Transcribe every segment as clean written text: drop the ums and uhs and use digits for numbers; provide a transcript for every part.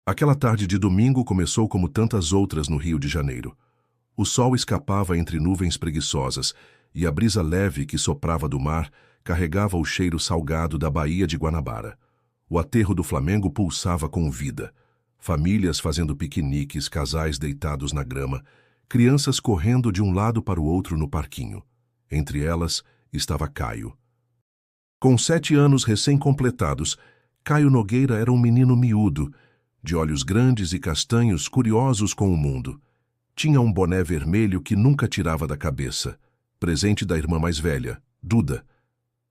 Aquela tarde de domingo começou como tantas outras no Rio de Janeiro. O sol escapava entre nuvens preguiçosas e a brisa leve que soprava do mar carregava o cheiro salgado da Baía de Guanabara. O aterro do Flamengo pulsava com vida. Famílias fazendo piqueniques, casais deitados na grama, crianças correndo de um lado para o outro no parquinho. Entre elas estava Caio. Com 7 anos recém-completados, Caio Nogueira era um menino miúdo, de olhos grandes e castanhos, curiosos com o mundo. Tinha um boné vermelho que nunca tirava da cabeça, presente da irmã mais velha, Duda.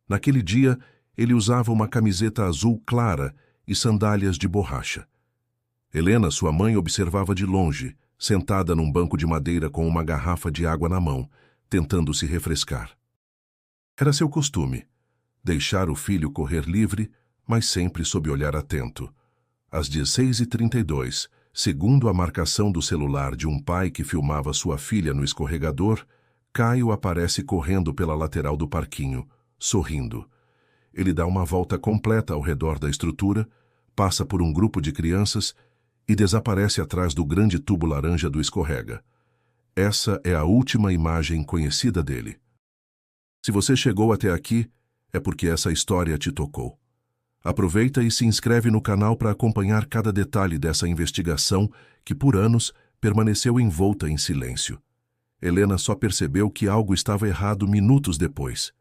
Naquele dia, ele usava uma camiseta azul clara e sandálias de borracha. Helena, sua mãe, observava de longe, sentada num banco de madeira com uma garrafa de água na mão, tentando se refrescar. Era seu costume, deixar o filho correr livre, mas sempre sob olhar atento. Às 16h32, segundo a marcação do celular de um pai que filmava sua filha no escorregador, Caio aparece correndo pela lateral do parquinho, sorrindo. Ele dá uma volta completa ao redor da estrutura, passa por um grupo de crianças e desaparece atrás do grande tubo laranja do escorrega. Essa é a última imagem conhecida dele. Se você chegou até aqui, é porque essa história te tocou. Aproveita e se inscreve no canal para acompanhar cada detalhe dessa investigação que, por anos, permaneceu envolta em silêncio. Helena só percebeu que algo estava errado minutos depois.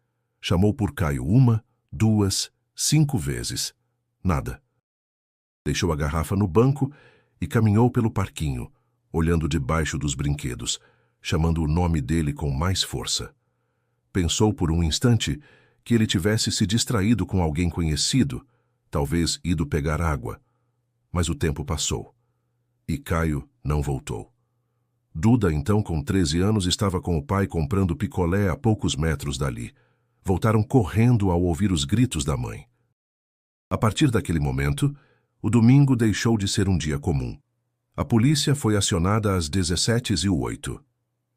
Chamou por Caio 1, 2, 5 vezes. Nada. Deixou a garrafa no banco e caminhou pelo parquinho, olhando debaixo dos brinquedos, chamando o nome dele com mais força. Pensou por um instante que ele tivesse se distraído com alguém conhecido, talvez ido pegar água. Mas o tempo passou. E Caio não voltou. Duda, então com 13 anos, estava com o pai comprando picolé a poucos metros dali. Voltaram correndo ao ouvir os gritos da mãe. A partir daquele momento, o domingo deixou de ser um dia comum. A polícia foi acionada às 17h08.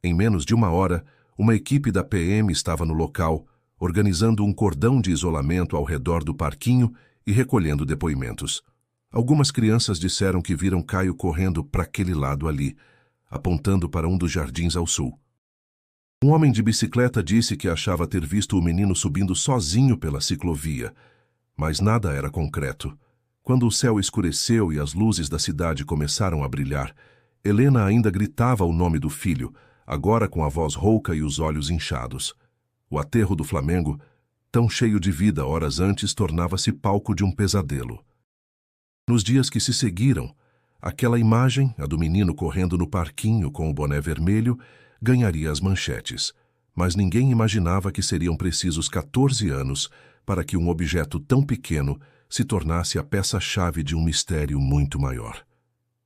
Em menos de 1 hora, uma equipe da PM estava no local, organizando um cordão de isolamento ao redor do parquinho e recolhendo depoimentos. Algumas crianças disseram que viram Caio correndo para aquele lado ali, apontando para um dos jardins ao sul. Um homem de bicicleta disse que achava ter visto o menino subindo sozinho pela ciclovia, mas nada era concreto. Quando o céu escureceu e as luzes da cidade começaram a brilhar, Helena ainda gritava o nome do filho, agora com a voz rouca e os olhos inchados. O aterro do Flamengo, tão cheio de vida horas antes, tornava-se palco de um pesadelo. Nos dias que se seguiram, aquela imagem, a do menino correndo no parquinho com o boné vermelho, ganharia as manchetes, mas ninguém imaginava que seriam precisos 14 anos para que um objeto tão pequeno se tornasse a peça-chave de um mistério muito maior.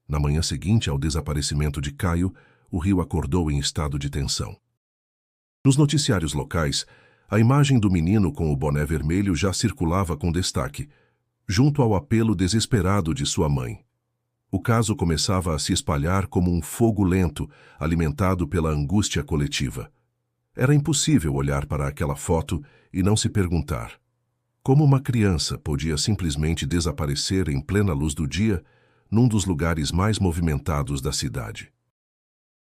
Na manhã seguinte ao desaparecimento de Caio, o Rio acordou em estado de tensão. Nos noticiários locais, a imagem do menino com o boné vermelho já circulava com destaque, junto ao apelo desesperado de sua mãe. O caso começava a se espalhar como um fogo lento, alimentado pela angústia coletiva. Era impossível olhar para aquela foto e não se perguntar: como uma criança podia simplesmente desaparecer em plena luz do dia, num dos lugares mais movimentados da cidade?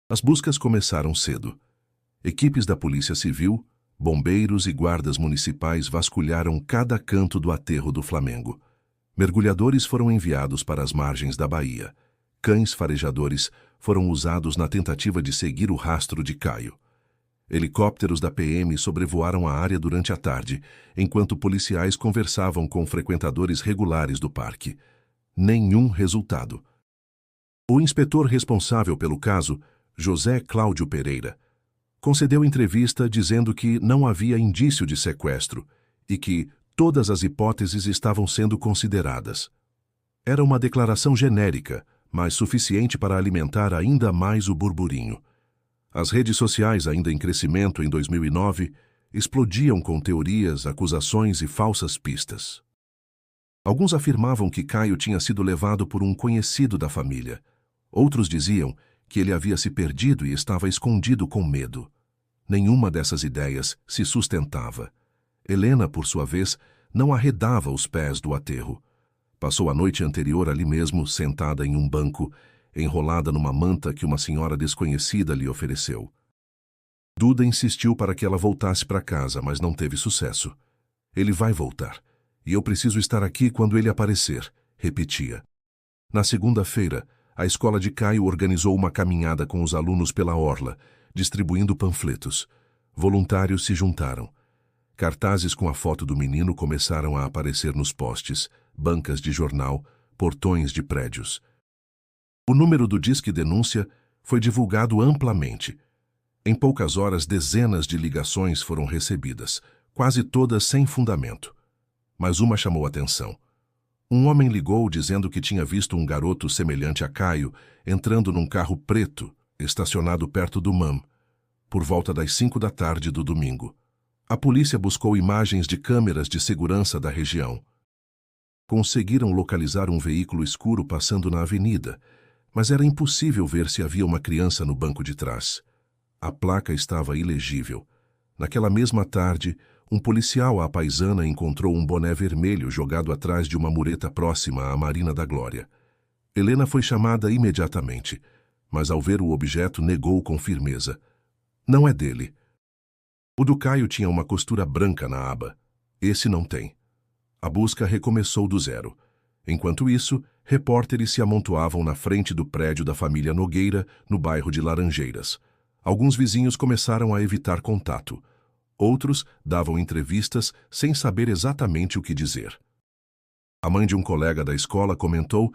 As buscas começaram cedo. Equipes da Polícia Civil, bombeiros e guardas municipais vasculharam cada canto do aterro do Flamengo. Mergulhadores foram enviados para as margens da baía. Cães farejadores foram usados na tentativa de seguir o rastro de Caio. Helicópteros da PM sobrevoaram a área durante a tarde, enquanto policiais conversavam com frequentadores regulares do parque. Nenhum resultado. O inspetor responsável pelo caso, José Cláudio Pereira, concedeu entrevista dizendo que não havia indício de sequestro e que todas as hipóteses estavam sendo consideradas. Era uma declaração genérica, mas suficiente para alimentar ainda mais o burburinho. As redes sociais, ainda em crescimento em 2009, explodiam com teorias, acusações e falsas pistas. Alguns afirmavam que Caio tinha sido levado por um conhecido da família. Outros diziam que ele havia se perdido e estava escondido com medo. Nenhuma dessas ideias se sustentava. Helena, por sua vez, não arredava os pés do aterro. Passou a noite anterior ali mesmo, sentada em um banco, enrolada numa manta que uma senhora desconhecida lhe ofereceu. Duda insistiu para que ela voltasse para casa, mas não teve sucesso. Ele vai voltar, e eu preciso estar aqui quando ele aparecer, repetia. Na segunda-feira, a escola de Caio organizou uma caminhada com os alunos pela orla, distribuindo panfletos. Voluntários se juntaram. Cartazes com a foto do menino começaram a aparecer nos postes, bancas de jornal, portões de prédios. O número do Disque Denúncia foi divulgado amplamente. Em poucas horas, dezenas de ligações foram recebidas, quase todas sem fundamento. Mas uma chamou atenção. Um homem ligou dizendo que tinha visto um garoto semelhante a Caio entrando num carro preto, estacionado perto do MAM, por volta das 5 da tarde do domingo. A polícia buscou imagens de câmeras de segurança da região. Conseguiram localizar um veículo escuro passando na avenida, mas era impossível ver se havia uma criança no banco de trás. A placa estava ilegível. Naquela mesma tarde, um policial à paisana encontrou um boné vermelho jogado atrás de uma mureta próxima à Marina da Glória. Helena foi chamada imediatamente, mas ao ver o objeto negou com firmeza. Não é dele. O do Caio tinha uma costura branca na aba. Esse não tem. A busca recomeçou do zero. Enquanto isso, repórteres se amontoavam na frente do prédio da família Nogueira, no bairro de Laranjeiras. Alguns vizinhos começaram a evitar contato. Outros davam entrevistas sem saber exatamente o que dizer. A mãe de um colega da escola comentou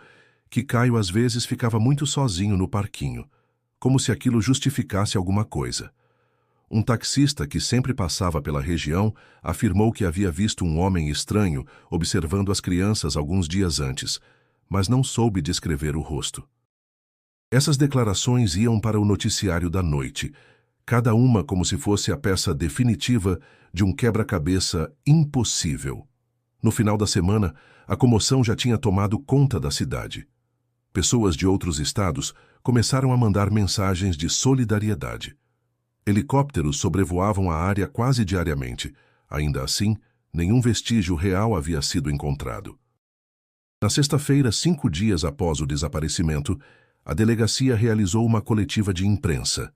que Caio às vezes ficava muito sozinho no parquinho, como se aquilo justificasse alguma coisa. Um taxista que sempre passava pela região afirmou que havia visto um homem estranho observando as crianças alguns dias antes, mas não soube descrever o rosto. Essas declarações iam para o noticiário da noite, cada uma como se fosse a peça definitiva de um quebra-cabeça impossível. No final da semana, a comoção já tinha tomado conta da cidade. Pessoas de outros estados começaram a mandar mensagens de solidariedade. Helicópteros sobrevoavam a área quase diariamente. Ainda assim, nenhum vestígio real havia sido encontrado. Na sexta-feira, 5 dias após o desaparecimento, a delegacia realizou uma coletiva de imprensa.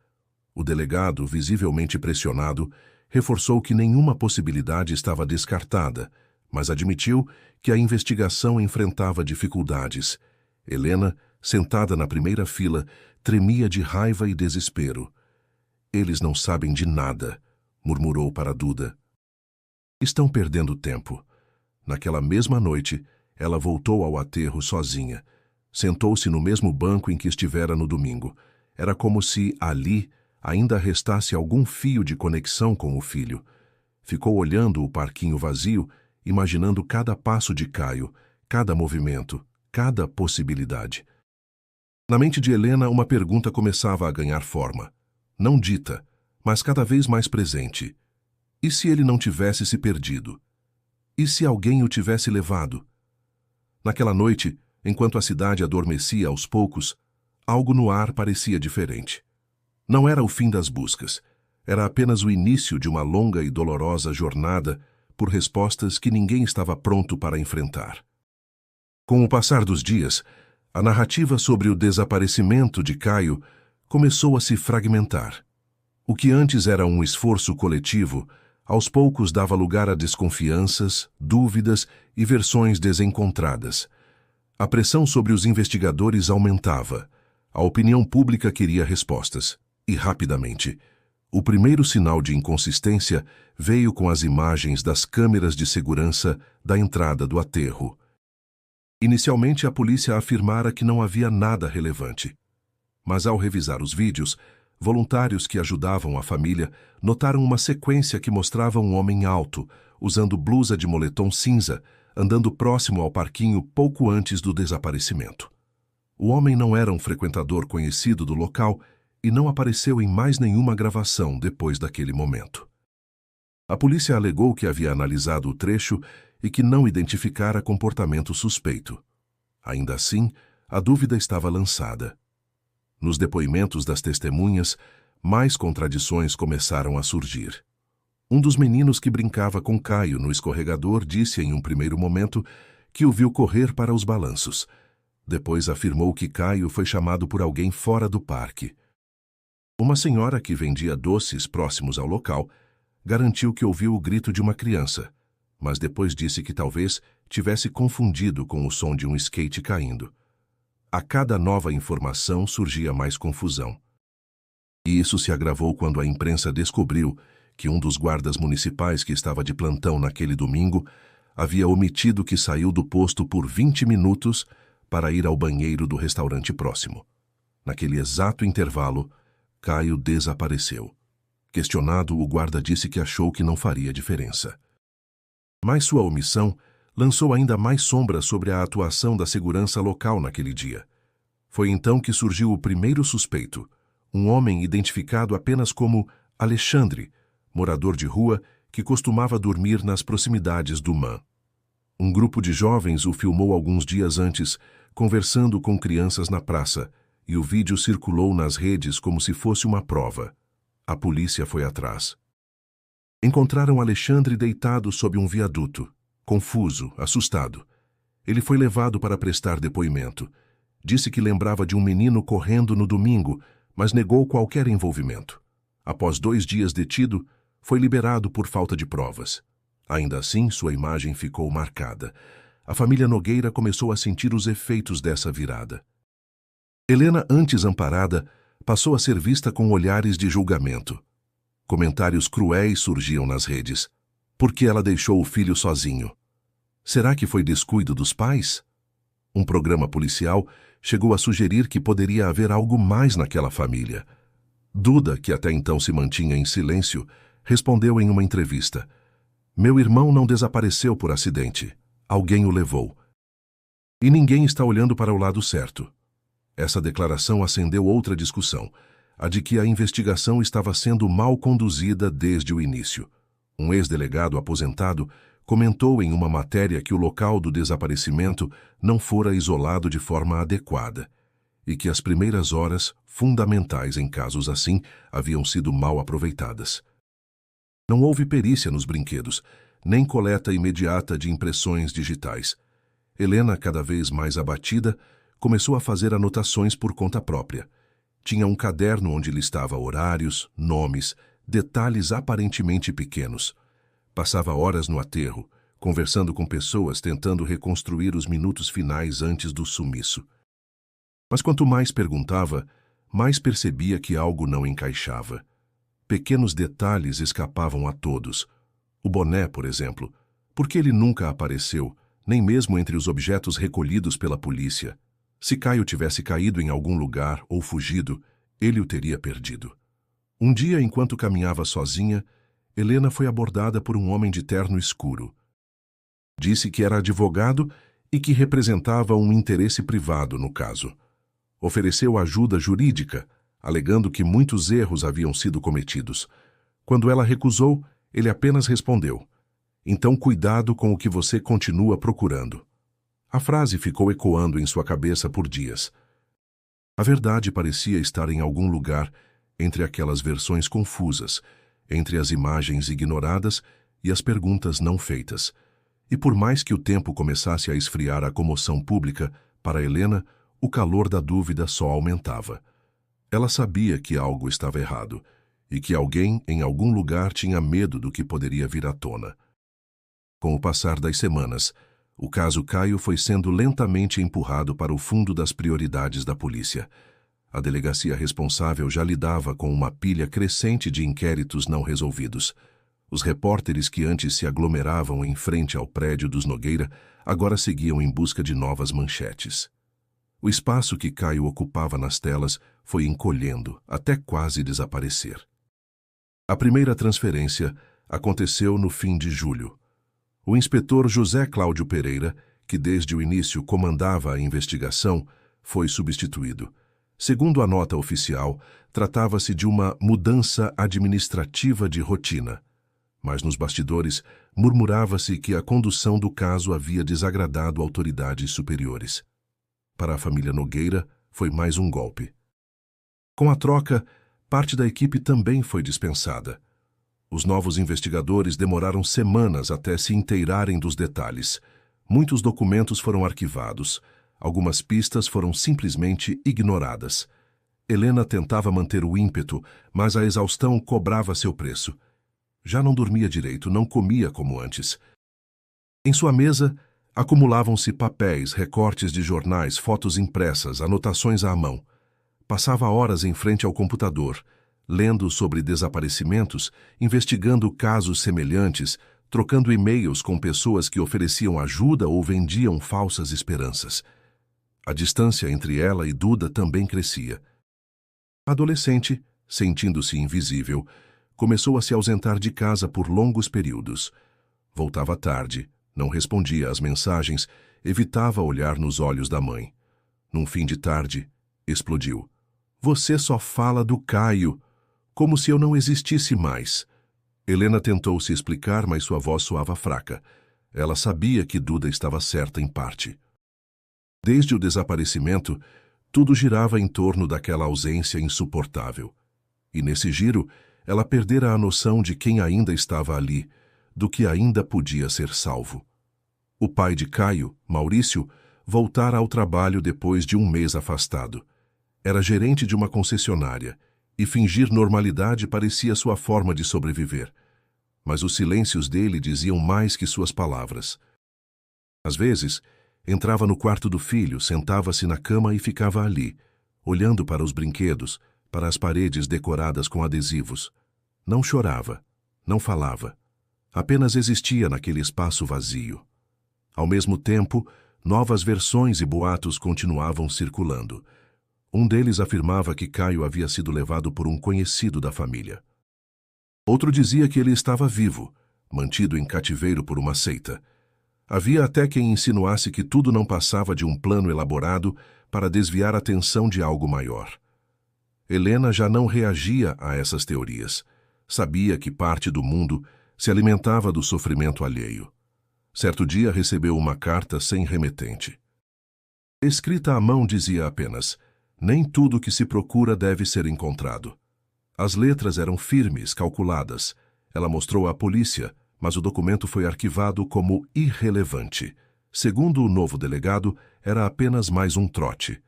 O delegado, visivelmente pressionado, reforçou que nenhuma possibilidade estava descartada, mas admitiu que a investigação enfrentava dificuldades. Helena, sentada na primeira fila, tremia de raiva e desespero. Eles não sabem de nada, murmurou para Duda. Estão perdendo tempo. Naquela mesma noite, ela voltou ao aterro sozinha. Sentou-se no mesmo banco em que estivera no domingo. Era como se, ali, ainda restasse algum fio de conexão com o filho. Ficou olhando o parquinho vazio, imaginando cada passo de Caio, cada movimento, cada possibilidade. Na mente de Helena, uma pergunta começava a ganhar forma. Não dita, mas cada vez mais presente. E se ele não tivesse se perdido? E se alguém o tivesse levado? Naquela noite, enquanto a cidade adormecia aos poucos, algo no ar parecia diferente. Não era o fim das buscas, era apenas o início de uma longa e dolorosa jornada por respostas que ninguém estava pronto para enfrentar. Com o passar dos dias, a narrativa sobre o desaparecimento de Caio começou a se fragmentar. O que antes era um esforço coletivo, aos poucos dava lugar a desconfianças, dúvidas e versões desencontradas. A pressão sobre os investigadores aumentava. A opinião pública queria respostas, e rapidamente. O primeiro sinal de inconsistência veio com as imagens das câmeras de segurança da entrada do aterro. Inicialmente, a polícia afirmara que não havia nada relevante. Mas ao revisar os vídeos, voluntários que ajudavam a família notaram uma sequência que mostrava um homem alto, usando blusa de moletom cinza, andando próximo ao parquinho pouco antes do desaparecimento. O homem não era um frequentador conhecido do local e não apareceu em mais nenhuma gravação depois daquele momento. A polícia alegou que havia analisado o trecho e que não identificara comportamento suspeito. Ainda assim, a dúvida estava lançada. Nos depoimentos das testemunhas, mais contradições começaram a surgir. Um dos meninos que brincava com Caio no escorregador disse em um primeiro momento que o viu correr para os balanços. Depois afirmou que Caio foi chamado por alguém fora do parque. Uma senhora que vendia doces próximos ao local garantiu que ouviu o grito de uma criança, mas depois disse que talvez tivesse confundido com o som de um skate caindo. A cada nova informação surgia mais confusão. E isso se agravou quando a imprensa descobriu que um dos guardas municipais que estava de plantão naquele domingo havia omitido que saiu do posto por 20 minutos para ir ao banheiro do restaurante próximo. Naquele exato intervalo, Caio desapareceu. Questionado, o guarda disse que achou que não faria diferença. Mas sua omissão lançou ainda mais sombra sobre a atuação da segurança local naquele dia. Foi então que surgiu o primeiro suspeito, um homem identificado apenas como Alexandre, morador de rua que costumava dormir nas proximidades do MAN. Um grupo de jovens o filmou alguns dias antes, conversando com crianças na praça, e o vídeo circulou nas redes como se fosse uma prova. A polícia foi atrás. Encontraram Alexandre deitado sob um viaduto, confuso, assustado. Ele foi levado para prestar depoimento. Disse que lembrava de um menino correndo no domingo, mas negou qualquer envolvimento. Após 2 dias detido, foi liberado por falta de provas. Ainda assim, sua imagem ficou marcada. A família Nogueira começou a sentir os efeitos dessa virada. Helena, antes amparada, passou a ser vista com olhares de julgamento. Comentários cruéis surgiam nas redes. Por que ela deixou o filho sozinho? Será que foi descuido dos pais? Um programa policial chegou a sugerir que poderia haver algo mais naquela família. Duda, que até então se mantinha em silêncio, respondeu em uma entrevista: "Meu irmão não desapareceu por acidente. Alguém o levou. E ninguém está olhando para o lado certo." Essa declaração acendeu outra discussão, a de que a investigação estava sendo mal conduzida desde o início. Um ex-delegado aposentado comentou em uma matéria que o local do desaparecimento não fora isolado de forma adequada e que as primeiras horas, fundamentais em casos assim, haviam sido mal aproveitadas. Não houve perícia nos brinquedos, nem coleta imediata de impressões digitais. Helena, cada vez mais abatida, começou a fazer anotações por conta própria. Tinha um caderno onde listava horários, nomes, detalhes aparentemente pequenos. Passava horas no aterro, conversando com pessoas tentando reconstruir os minutos finais antes do sumiço. Mas quanto mais perguntava, mais percebia que algo não encaixava. Pequenos detalhes escapavam a todos. O boné, por exemplo. Por que ele nunca apareceu, nem mesmo entre os objetos recolhidos pela polícia? Se Caio tivesse caído em algum lugar ou fugido, ele o teria perdido. Um dia, enquanto caminhava sozinha, Helena foi abordada por um homem de terno escuro. Disse que era advogado e que representava um interesse privado no caso. Ofereceu ajuda jurídica, alegando que muitos erros haviam sido cometidos. Quando ela recusou, ele apenas respondeu: "Então cuidado com o que você continua procurando." A frase ficou ecoando em sua cabeça por dias. A verdade parecia estar em algum lugar entre aquelas versões confusas, entre as imagens ignoradas e as perguntas não feitas. E por mais que o tempo começasse a esfriar a comoção pública, para Helena, o calor da dúvida só aumentava. Ela sabia que algo estava errado e que alguém em algum lugar tinha medo do que poderia vir à tona. Com o passar das semanas, o caso Caio foi sendo lentamente empurrado para o fundo das prioridades da polícia. A delegacia responsável já lidava com uma pilha crescente de inquéritos não resolvidos. Os repórteres que antes se aglomeravam em frente ao prédio dos Nogueira agora seguiam em busca de novas manchetes. O espaço que Caio ocupava nas telas foi encolhendo, até quase desaparecer. A primeira transferência aconteceu no fim de julho. O inspetor José Cláudio Pereira, que desde o início comandava a investigação, foi substituído. Segundo a nota oficial, tratava-se de uma mudança administrativa de rotina. Mas nos bastidores, murmurava-se que a condução do caso havia desagradado autoridades superiores. Para a família Nogueira, foi mais um golpe. Com a troca, parte da equipe também foi dispensada. Os novos investigadores demoraram semanas até se inteirarem dos detalhes. Muitos documentos foram arquivados. Algumas pistas foram simplesmente ignoradas. Helena tentava manter o ímpeto, mas a exaustão cobrava seu preço. Já não dormia direito, não comia como antes. Em sua mesa, acumulavam-se papéis, recortes de jornais, fotos impressas, anotações à mão. Passava horas em frente ao computador, lendo sobre desaparecimentos, investigando casos semelhantes, trocando e-mails com pessoas que ofereciam ajuda ou vendiam falsas esperanças. A distância entre ela e Duda também crescia. Adolescente, sentindo-se invisível, começou a se ausentar de casa por longos períodos. Voltava tarde, não respondia às mensagens, evitava olhar nos olhos da mãe. Num fim de tarde, explodiu. Você só fala do Caio, como se eu não existisse mais. Helena tentou se explicar, mas sua voz soava fraca. Ela sabia que Duda estava certa em parte. Desde o desaparecimento, tudo girava em torno daquela ausência insuportável. E nesse giro, ela perdera a noção de quem ainda estava ali, do que ainda podia ser salvo. O pai de Caio, Maurício, voltara ao trabalho depois de um mês afastado. Era gerente de uma concessionária, e fingir normalidade parecia sua forma de sobreviver. Mas os silêncios dele diziam mais que suas palavras. Às vezes, entrava no quarto do filho, sentava-se na cama e ficava ali, olhando para os brinquedos, para as paredes decoradas com adesivos. Não chorava, não falava. Apenas existia naquele espaço vazio. Ao mesmo tempo, novas versões e boatos continuavam circulando. Um deles afirmava que Caio havia sido levado por um conhecido da família. Outro dizia que ele estava vivo, mantido em cativeiro por uma seita. Havia até quem insinuasse que tudo não passava de um plano elaborado para desviar a atenção de algo maior. Helena já não reagia a essas teorias. Sabia que parte do mundo se alimentava do sofrimento alheio. Certo dia recebeu uma carta sem remetente. Escrita à mão dizia apenas: nem tudo que se procura deve ser encontrado. As letras eram firmes, calculadas. Ela mostrou à polícia, mas o documento foi arquivado como irrelevante. Segundo o novo delegado, era apenas mais um trote.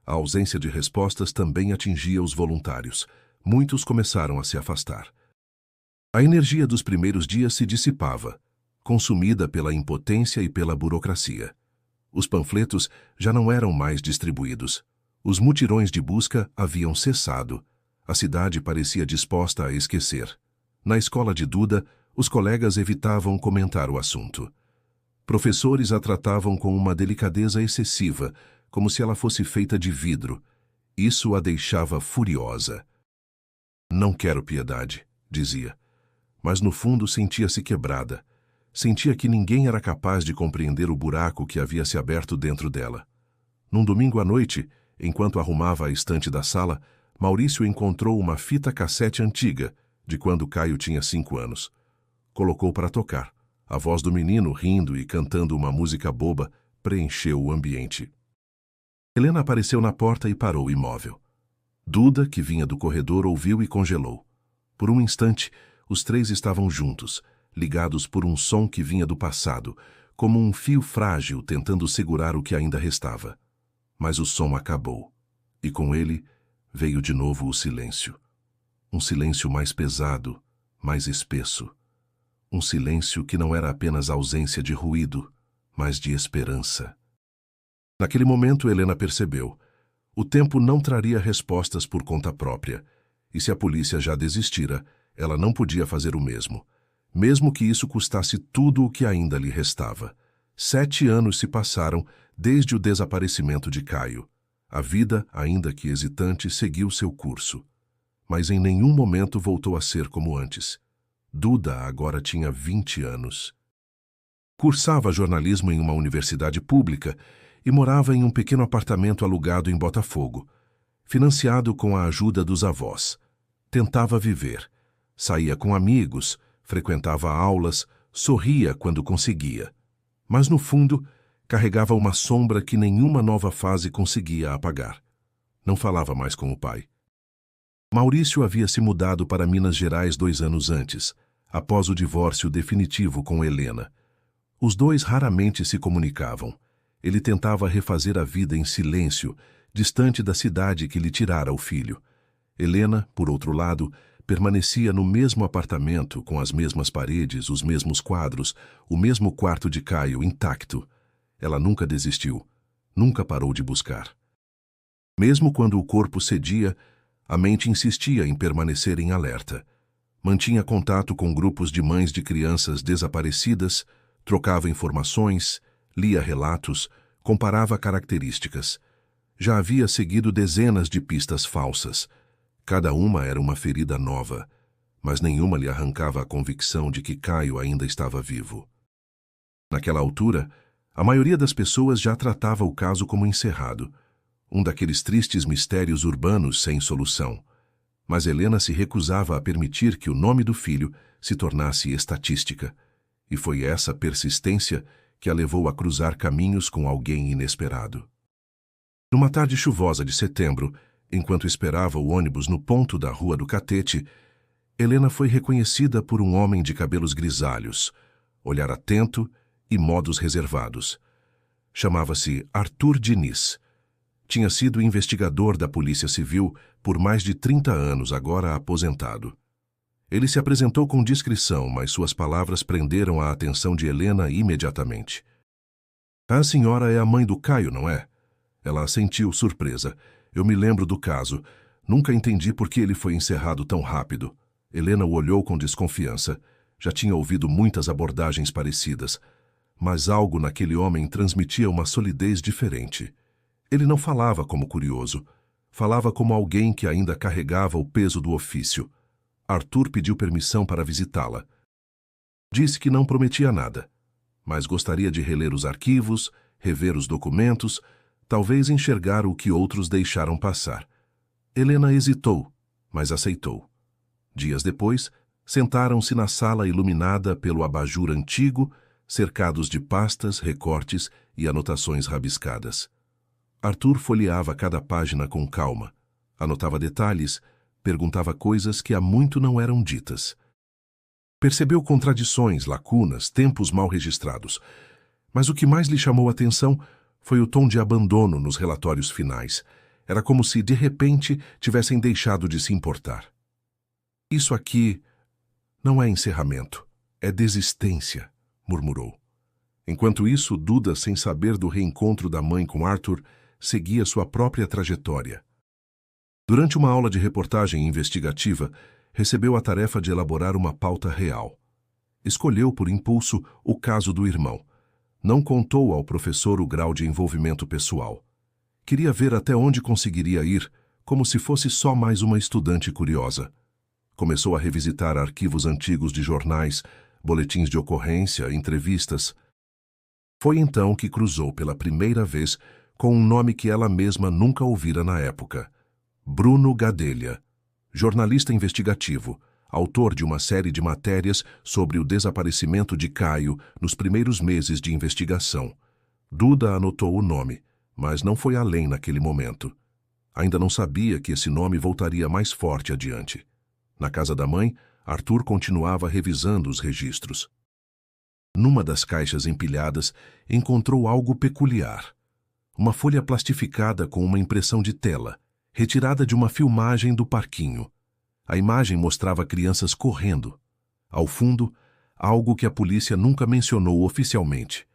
A ausência de respostas também atingia os voluntários. Muitos começaram a se afastar. A energia dos primeiros dias se dissipava, consumida pela impotência e pela burocracia. Os panfletos já não eram mais distribuídos. Os mutirões de busca haviam cessado. A cidade parecia disposta a esquecer. Na escola de Duda, os colegas evitavam comentar o assunto. Professores a tratavam com uma delicadeza excessiva, como se ela fosse feita de vidro. Isso a deixava furiosa. Não quero piedade, dizia. Mas no fundo sentia-se quebrada. Sentia que ninguém era capaz de compreender o buraco que havia se aberto dentro dela. Num domingo à noite, enquanto arrumava a estante da sala, Maurício encontrou uma fita cassete antiga, de quando Caio tinha 5 anos. Colocou para tocar. A voz do menino, rindo e cantando uma música boba, preencheu o ambiente. Helena apareceu na porta e parou imóvel. Duda, que vinha do corredor, ouviu e congelou. Por um instante, os três estavam juntos, ligados por um som que vinha do passado, como um fio frágil tentando segurar o que ainda restava. Mas o som acabou, e com ele veio de novo o silêncio. Um silêncio mais pesado, mais espesso. Um silêncio que não era apenas ausência de ruído, mas de esperança. Naquele momento, Helena percebeu. O tempo não traria respostas por conta própria, e se a polícia já desistira, ela não podia fazer o mesmo, mesmo que isso custasse tudo o que ainda lhe restava. 7 anos se passaram desde o desaparecimento de Caio. A vida, ainda que hesitante, seguiu seu curso. Mas em nenhum momento voltou a ser como antes. Duda agora tinha 20 anos. Cursava jornalismo em uma universidade pública e morava em um pequeno apartamento alugado em Botafogo, financiado com a ajuda dos avós. Tentava viver. Saía com amigos, frequentava aulas, sorria quando conseguia. Mas, no fundo, carregava uma sombra que nenhuma nova fase conseguia apagar. Não falava mais com o pai. Maurício havia se mudado para Minas Gerais 2 anos antes, após o divórcio definitivo com Helena. Os dois raramente se comunicavam. Ele tentava refazer a vida em silêncio, distante da cidade que lhe tirara o filho. Helena, por outro lado, permanecia no mesmo apartamento, com as mesmas paredes, os mesmos quadros, o mesmo quarto de Caio intacto. Ela nunca desistiu, nunca parou de buscar. Mesmo quando o corpo cedia, a mente insistia em permanecer em alerta. Mantinha contato com grupos de mães de crianças desaparecidas, trocava informações, lia relatos, comparava características. Já havia seguido dezenas de pistas falsas. Cada uma era uma ferida nova, mas nenhuma lhe arrancava a convicção de que Caio ainda estava vivo. Naquela altura, a maioria das pessoas já tratava o caso como encerrado, um daqueles tristes mistérios urbanos sem solução. Mas Helena se recusava a permitir que o nome do filho se tornasse estatística, e foi essa persistência que a levou a cruzar caminhos com alguém inesperado. Numa tarde chuvosa de setembro, enquanto esperava o ônibus no ponto da Rua do Catete, Helena foi reconhecida por um homem de cabelos grisalhos, olhar atento e modos reservados. Chamava-se Arthur Diniz. Tinha sido investigador da Polícia Civil por mais de 30 anos, agora aposentado. Ele se apresentou com discrição, mas suas palavras prenderam a atenção de Helena imediatamente. "A senhora é a mãe do Caio, não é?" Ela assentiu, surpresa. "Eu me lembro do caso. Nunca entendi por que ele foi encerrado tão rápido." Helena o olhou com desconfiança. Já tinha ouvido muitas abordagens parecidas, mas algo naquele homem transmitia uma solidez diferente. Ele não falava como curioso. Falava como alguém que ainda carregava o peso do ofício. Arthur pediu permissão para visitá-la. Disse que não prometia nada, mas gostaria de reler os arquivos, rever os documentos, talvez enxergar o que outros deixaram passar. Helena hesitou, mas aceitou. Dias depois, sentaram-se na sala iluminada pelo abajur antigo, cercados de pastas, recortes e anotações rabiscadas. Arthur folheava cada página com calma, anotava detalhes, perguntava coisas que há muito não eram ditas. Percebeu contradições, lacunas, tempos mal registrados, mas o que mais lhe chamou a atenção foi o tom de abandono nos relatórios finais. Era como se, de repente, tivessem deixado de se importar. "Isso aqui não é encerramento, é desistência", murmurou. Enquanto isso, Duda, sem saber do reencontro da mãe com Arthur, seguia sua própria trajetória. Durante uma aula de reportagem investigativa, recebeu a tarefa de elaborar uma pauta real. Escolheu, por impulso, o caso do irmão. Não contou ao professor o grau de envolvimento pessoal. Queria ver até onde conseguiria ir, como se fosse só mais uma estudante curiosa. Começou a revisitar arquivos antigos de jornais, boletins de ocorrência, entrevistas. Foi então que cruzou pela primeira vez com um nome que ela mesma nunca ouvira na época: Bruno Gadelha, jornalista investigativo, autor de uma série de matérias sobre o desaparecimento de Caio nos primeiros meses de investigação. Duda anotou o nome, mas não foi além naquele momento. Ainda não sabia que esse nome voltaria mais forte adiante. Na casa da mãe, Arthur continuava revisando os registros. Numa das caixas empilhadas, encontrou algo peculiar. Uma folha plastificada com uma impressão de tela, retirada de uma filmagem do parquinho. A imagem mostrava crianças correndo. Ao fundo, algo que a polícia nunca mencionou oficialmente.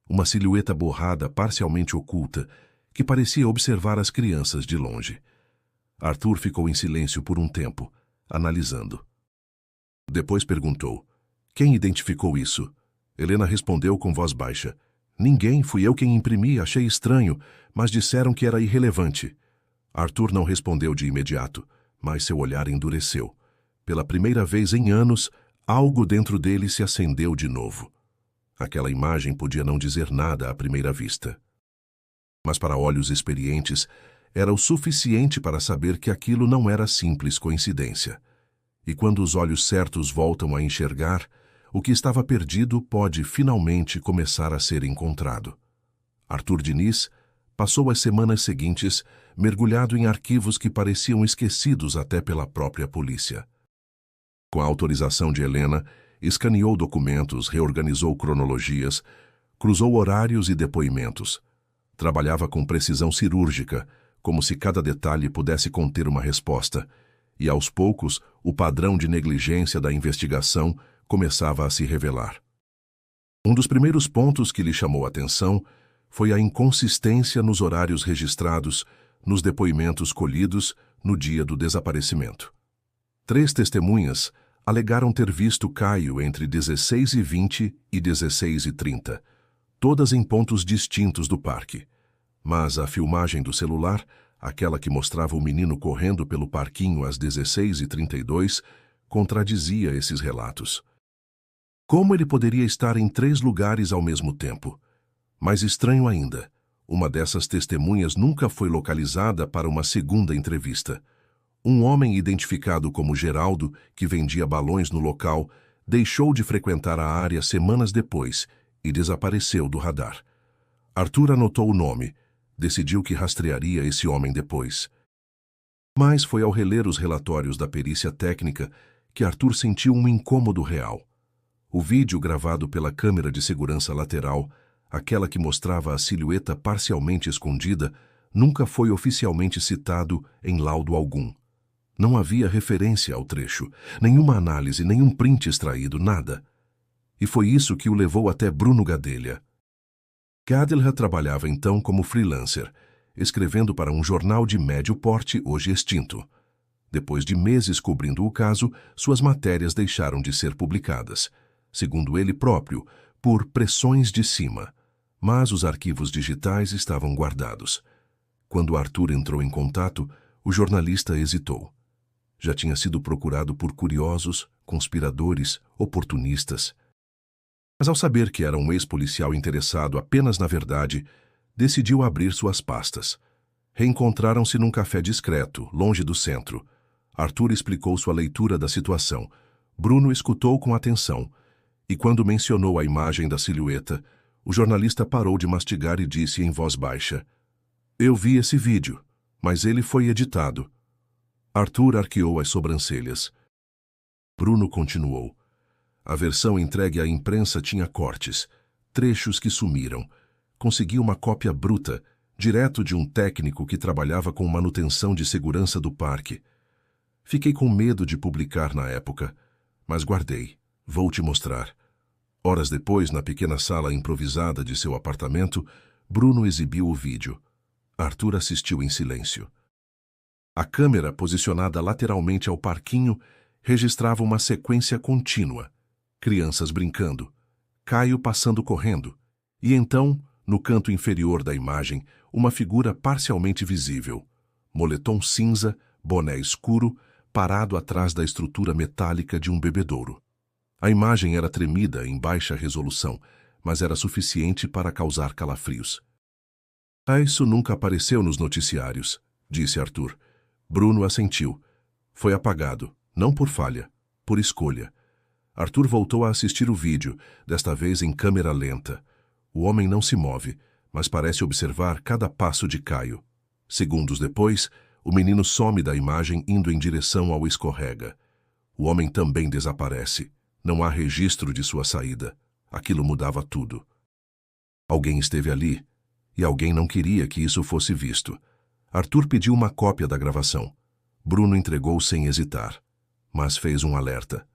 Uma silhueta borrada, parcialmente oculta, que parecia observar as crianças de longe. Arthur ficou em silêncio por um tempo, analisando. Depois perguntou: "Quem identificou isso?" Helena respondeu com voz baixa: "Ninguém, fui eu quem imprimi, achei estranho, mas disseram que era irrelevante." Arthur não respondeu de imediato, mas seu olhar endureceu. Pela primeira vez em anos, algo dentro dele se acendeu de novo. Aquela imagem podia não dizer nada à primeira vista. Mas para olhos experientes, era o suficiente para saber que aquilo não era simples coincidência. E quando os olhos certos voltam a enxergar, o que estava perdido pode finalmente começar a ser encontrado. Arthur Diniz passou as semanas seguintes mergulhado em arquivos que pareciam esquecidos até pela própria polícia. Com a autorização de Helena, Escaneou documentos, reorganizou cronologias, cruzou horários e depoimentos. Trabalhava com precisão cirúrgica, como se cada detalhe pudesse conter uma resposta, e aos poucos o padrão de negligência da investigação começava a se revelar. Um dos primeiros pontos que lhe chamou a atenção foi a inconsistência nos horários registrados, nos depoimentos colhidos no dia do desaparecimento. 3 testemunhas alegaram ter visto Caio entre 16h20 e 16h30, todas em pontos distintos do parque. Mas a filmagem do celular, aquela que mostrava o menino correndo pelo parquinho às 16h32, contradizia esses relatos. Como ele poderia estar em 3 lugares ao mesmo tempo? Mais estranho ainda, uma dessas testemunhas nunca foi localizada para uma segunda entrevista. Um homem identificado como Geraldo, que vendia balões no local, deixou de frequentar a área semanas depois e desapareceu do radar. Arthur anotou o nome, decidiu que rastrearia esse homem depois. Mas foi ao reler os relatórios da perícia técnica que Arthur sentiu um incômodo real. O vídeo gravado pela câmera de segurança lateral, aquela que mostrava a silhueta parcialmente escondida, nunca foi oficialmente citado em laudo algum. Não havia referência ao trecho, nenhuma análise, nenhum print extraído, nada. E foi isso que o levou até Bruno Gadelha. Gadelha trabalhava então como freelancer, escrevendo para um jornal de médio porte hoje extinto. Depois de meses cobrindo o caso, suas matérias deixaram de ser publicadas, segundo ele próprio, por pressões de cima. Mas os arquivos digitais estavam guardados. Quando Arthur entrou em contato, o jornalista hesitou. Já tinha sido procurado por curiosos, conspiradores, oportunistas. Mas ao saber que era um ex-policial interessado apenas na verdade, decidiu abrir suas pastas. Reencontraram-se num café discreto, longe do centro. Arthur explicou sua leitura da situação. Bruno escutou com atenção, e quando mencionou a imagem da silhueta, o jornalista parou de mastigar e disse em voz baixa: "Eu vi esse vídeo, mas ele foi editado." Arthur arqueou as sobrancelhas. Bruno continuou. A versão entregue à imprensa tinha cortes, trechos que sumiram. Consegui uma cópia bruta, direto de um técnico que trabalhava com manutenção de segurança do parque. Fiquei com medo de publicar na época, mas guardei. Vou te mostrar. Horas depois, na pequena sala improvisada de seu apartamento, Bruno exibiu o vídeo. Arthur assistiu em silêncio. A câmera, posicionada lateralmente ao parquinho, registrava uma sequência contínua. Crianças brincando, Caio passando correndo, e então, no canto inferior da imagem, uma figura parcialmente visível. Moletom cinza, boné escuro, parado atrás da estrutura metálica de um bebedouro. A imagem era tremida em baixa resolução, mas era suficiente para causar calafrios. Isso nunca apareceu nos noticiários, disse Arthur. Bruno assentiu. Foi apagado, não por falha, por escolha. Arthur voltou a assistir o vídeo, desta vez em câmera lenta. O homem não se move, mas parece observar cada passo de Caio. Segundos depois, o menino some da imagem indo em direção ao escorrega. O homem também desaparece. Não há registro de sua saída. Aquilo mudava tudo. Alguém esteve ali, e alguém não queria que isso fosse visto. Arthur pediu uma cópia da gravação. Bruno entregou sem hesitar, mas fez um alerta.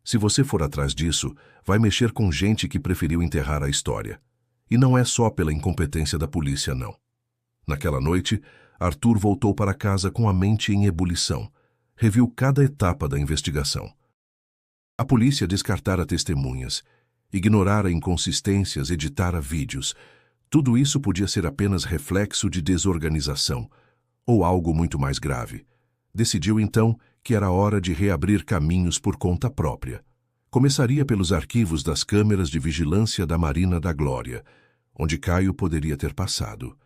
Se você for atrás disso, vai mexer com gente que preferiu enterrar a história. E não é só pela incompetência da polícia, não. Naquela noite, Arthur voltou para casa com a mente em ebulição. Reviu cada etapa da investigação. A polícia descartara testemunhas, ignorara inconsistências, editara vídeos. Tudo isso podia ser apenas reflexo de desorganização, ou algo muito mais grave. Decidiu então que era hora de reabrir caminhos por conta própria. Começaria pelos arquivos das câmeras de vigilância da Marina da Glória, onde Caio poderia ter passado.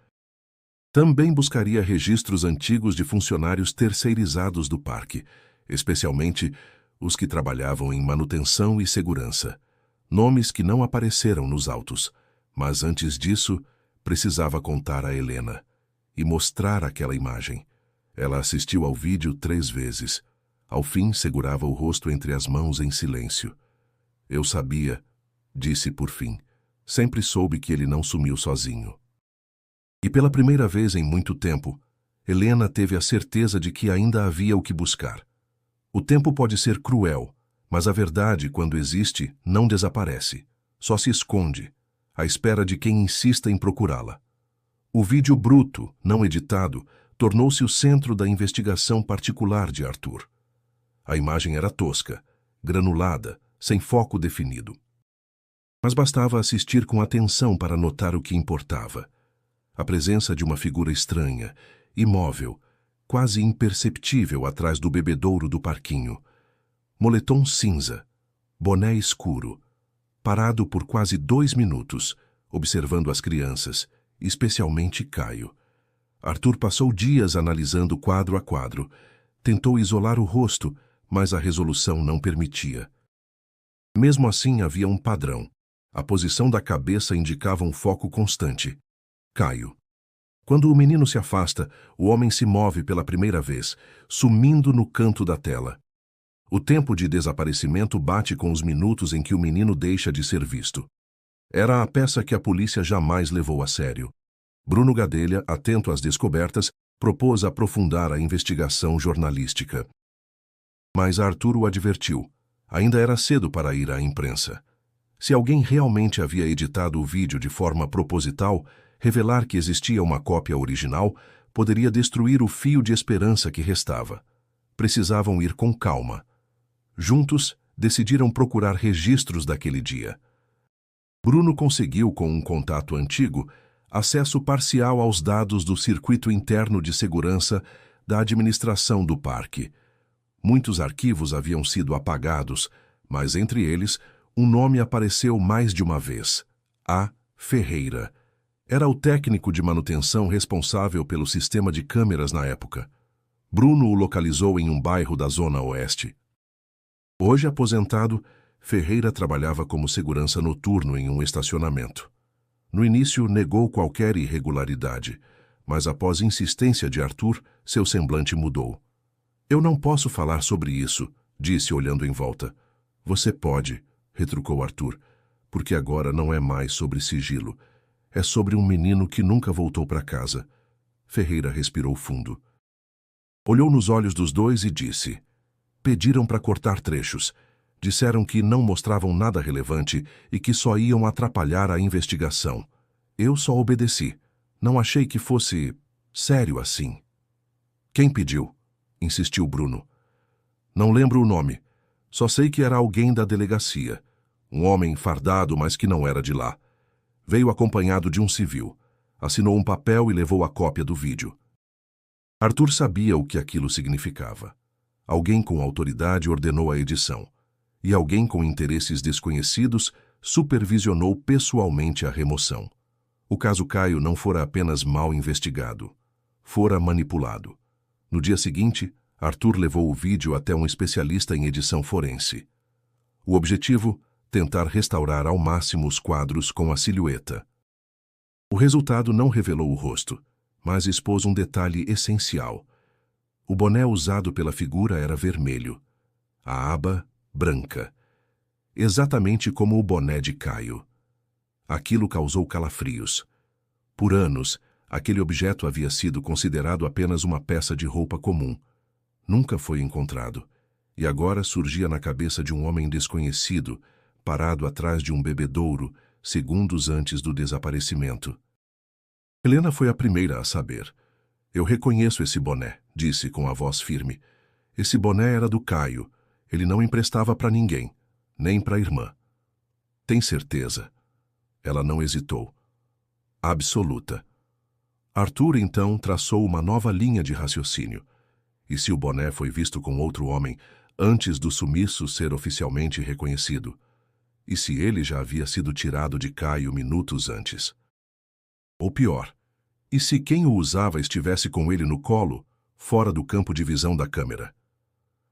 Também buscaria registros antigos de funcionários terceirizados do parque, especialmente os que trabalhavam em manutenção e segurança. Nomes que não apareceram nos autos. Mas antes disso, precisava contar a Helena e mostrar aquela imagem. Ela assistiu ao vídeo 3 vezes. Ao fim, segurava o rosto entre as mãos em silêncio. Eu sabia, disse por fim. Sempre soube que ele não sumiu sozinho. E pela primeira vez em muito tempo, Helena teve a certeza de que ainda havia o que buscar. O tempo pode ser cruel, mas a verdade, quando existe, não desaparece. Só se esconde, à espera de quem insista em procurá-la. O vídeo bruto, não editado, tornou-se o centro da investigação particular de Arthur. A imagem era tosca, granulada, sem foco definido. Mas bastava assistir com atenção para notar o que importava. A presença de uma figura estranha, imóvel, quase imperceptível atrás do bebedouro do parquinho. Moletom cinza, boné escuro, parado por quase 2 minutos, observando as crianças, especialmente Caio. Arthur passou dias analisando quadro a quadro. Tentou isolar o rosto, mas a resolução não permitia. Mesmo assim, havia um padrão. A posição da cabeça indicava um foco constante. Caio. Quando o menino se afasta, o homem se move pela primeira vez, sumindo no canto da tela. O tempo de desaparecimento bate com os minutos em que o menino deixa de ser visto. Era a peça que a polícia jamais levou a sério. Bruno Gadelha, atento às descobertas, propôs aprofundar a investigação jornalística. Mas Arthur o advertiu. Ainda era cedo para ir à imprensa. Se alguém realmente havia editado o vídeo de forma proposital, revelar que existia uma cópia original poderia destruir o fio de esperança que restava. Precisavam ir com calma. Juntos, decidiram procurar registros daquele dia. Bruno conseguiu, com um contato antigo, acesso parcial aos dados do circuito interno de segurança da administração do parque. Muitos arquivos haviam sido apagados, mas entre eles, um nome apareceu mais de uma vez. A. Ferreira. Era o técnico de manutenção responsável pelo sistema de câmeras na época. Bruno o localizou em um bairro da Zona Oeste. Hoje aposentado, Ferreira trabalhava como segurança noturno em um estacionamento. No início, negou qualquer irregularidade, mas após insistência de Arthur, seu semblante mudou. Eu não posso falar sobre isso, disse olhando em volta. Você pode, retrucou Arthur, porque agora não é mais sobre sigilo. É sobre um menino que nunca voltou para casa. Ferreira respirou fundo. Olhou nos olhos dos dois e disse: pediram para cortar trechos. Disseram que não mostravam nada relevante e que só iam atrapalhar a investigação. Eu só obedeci. Não achei que fosse sério assim. Quem pediu? Insistiu Bruno. Não lembro o nome. Só sei que era alguém da delegacia. Um homem fardado, mas que não era de lá. Veio acompanhado de um civil. Assinou um papel e levou a cópia do vídeo. Arthur sabia o que aquilo significava. Alguém com autoridade ordenou a edição. E alguém com interesses desconhecidos supervisionou pessoalmente a remoção. O caso Caio não fora apenas mal investigado. Fora manipulado. No dia seguinte, Arthur levou o vídeo até um especialista em edição forense. O objetivo, tentar restaurar ao máximo os quadros com a silhueta. O resultado não revelou o rosto, mas expôs um detalhe essencial. O boné usado pela figura era vermelho. A aba, branca. Exatamente como o boné de Caio. Aquilo causou calafrios. Por anos, aquele objeto havia sido considerado apenas uma peça de roupa comum. Nunca foi encontrado, e agora surgia na cabeça de um homem desconhecido, parado atrás de um bebedouro, segundos antes do desaparecimento. Helena foi a primeira a saber. Eu reconheço esse boné, disse com a voz firme. Esse boné era do Caio. Ele não emprestava para ninguém, nem para a irmã. Tem certeza? Ela não hesitou. Absoluta. Arthur, então, traçou uma nova linha de raciocínio. E se o boné foi visto com outro homem antes do sumiço ser oficialmente reconhecido? E se ele já havia sido tirado de Caio minutos antes? Ou pior, e se quem o usava estivesse com ele no colo, fora do campo de visão da câmera?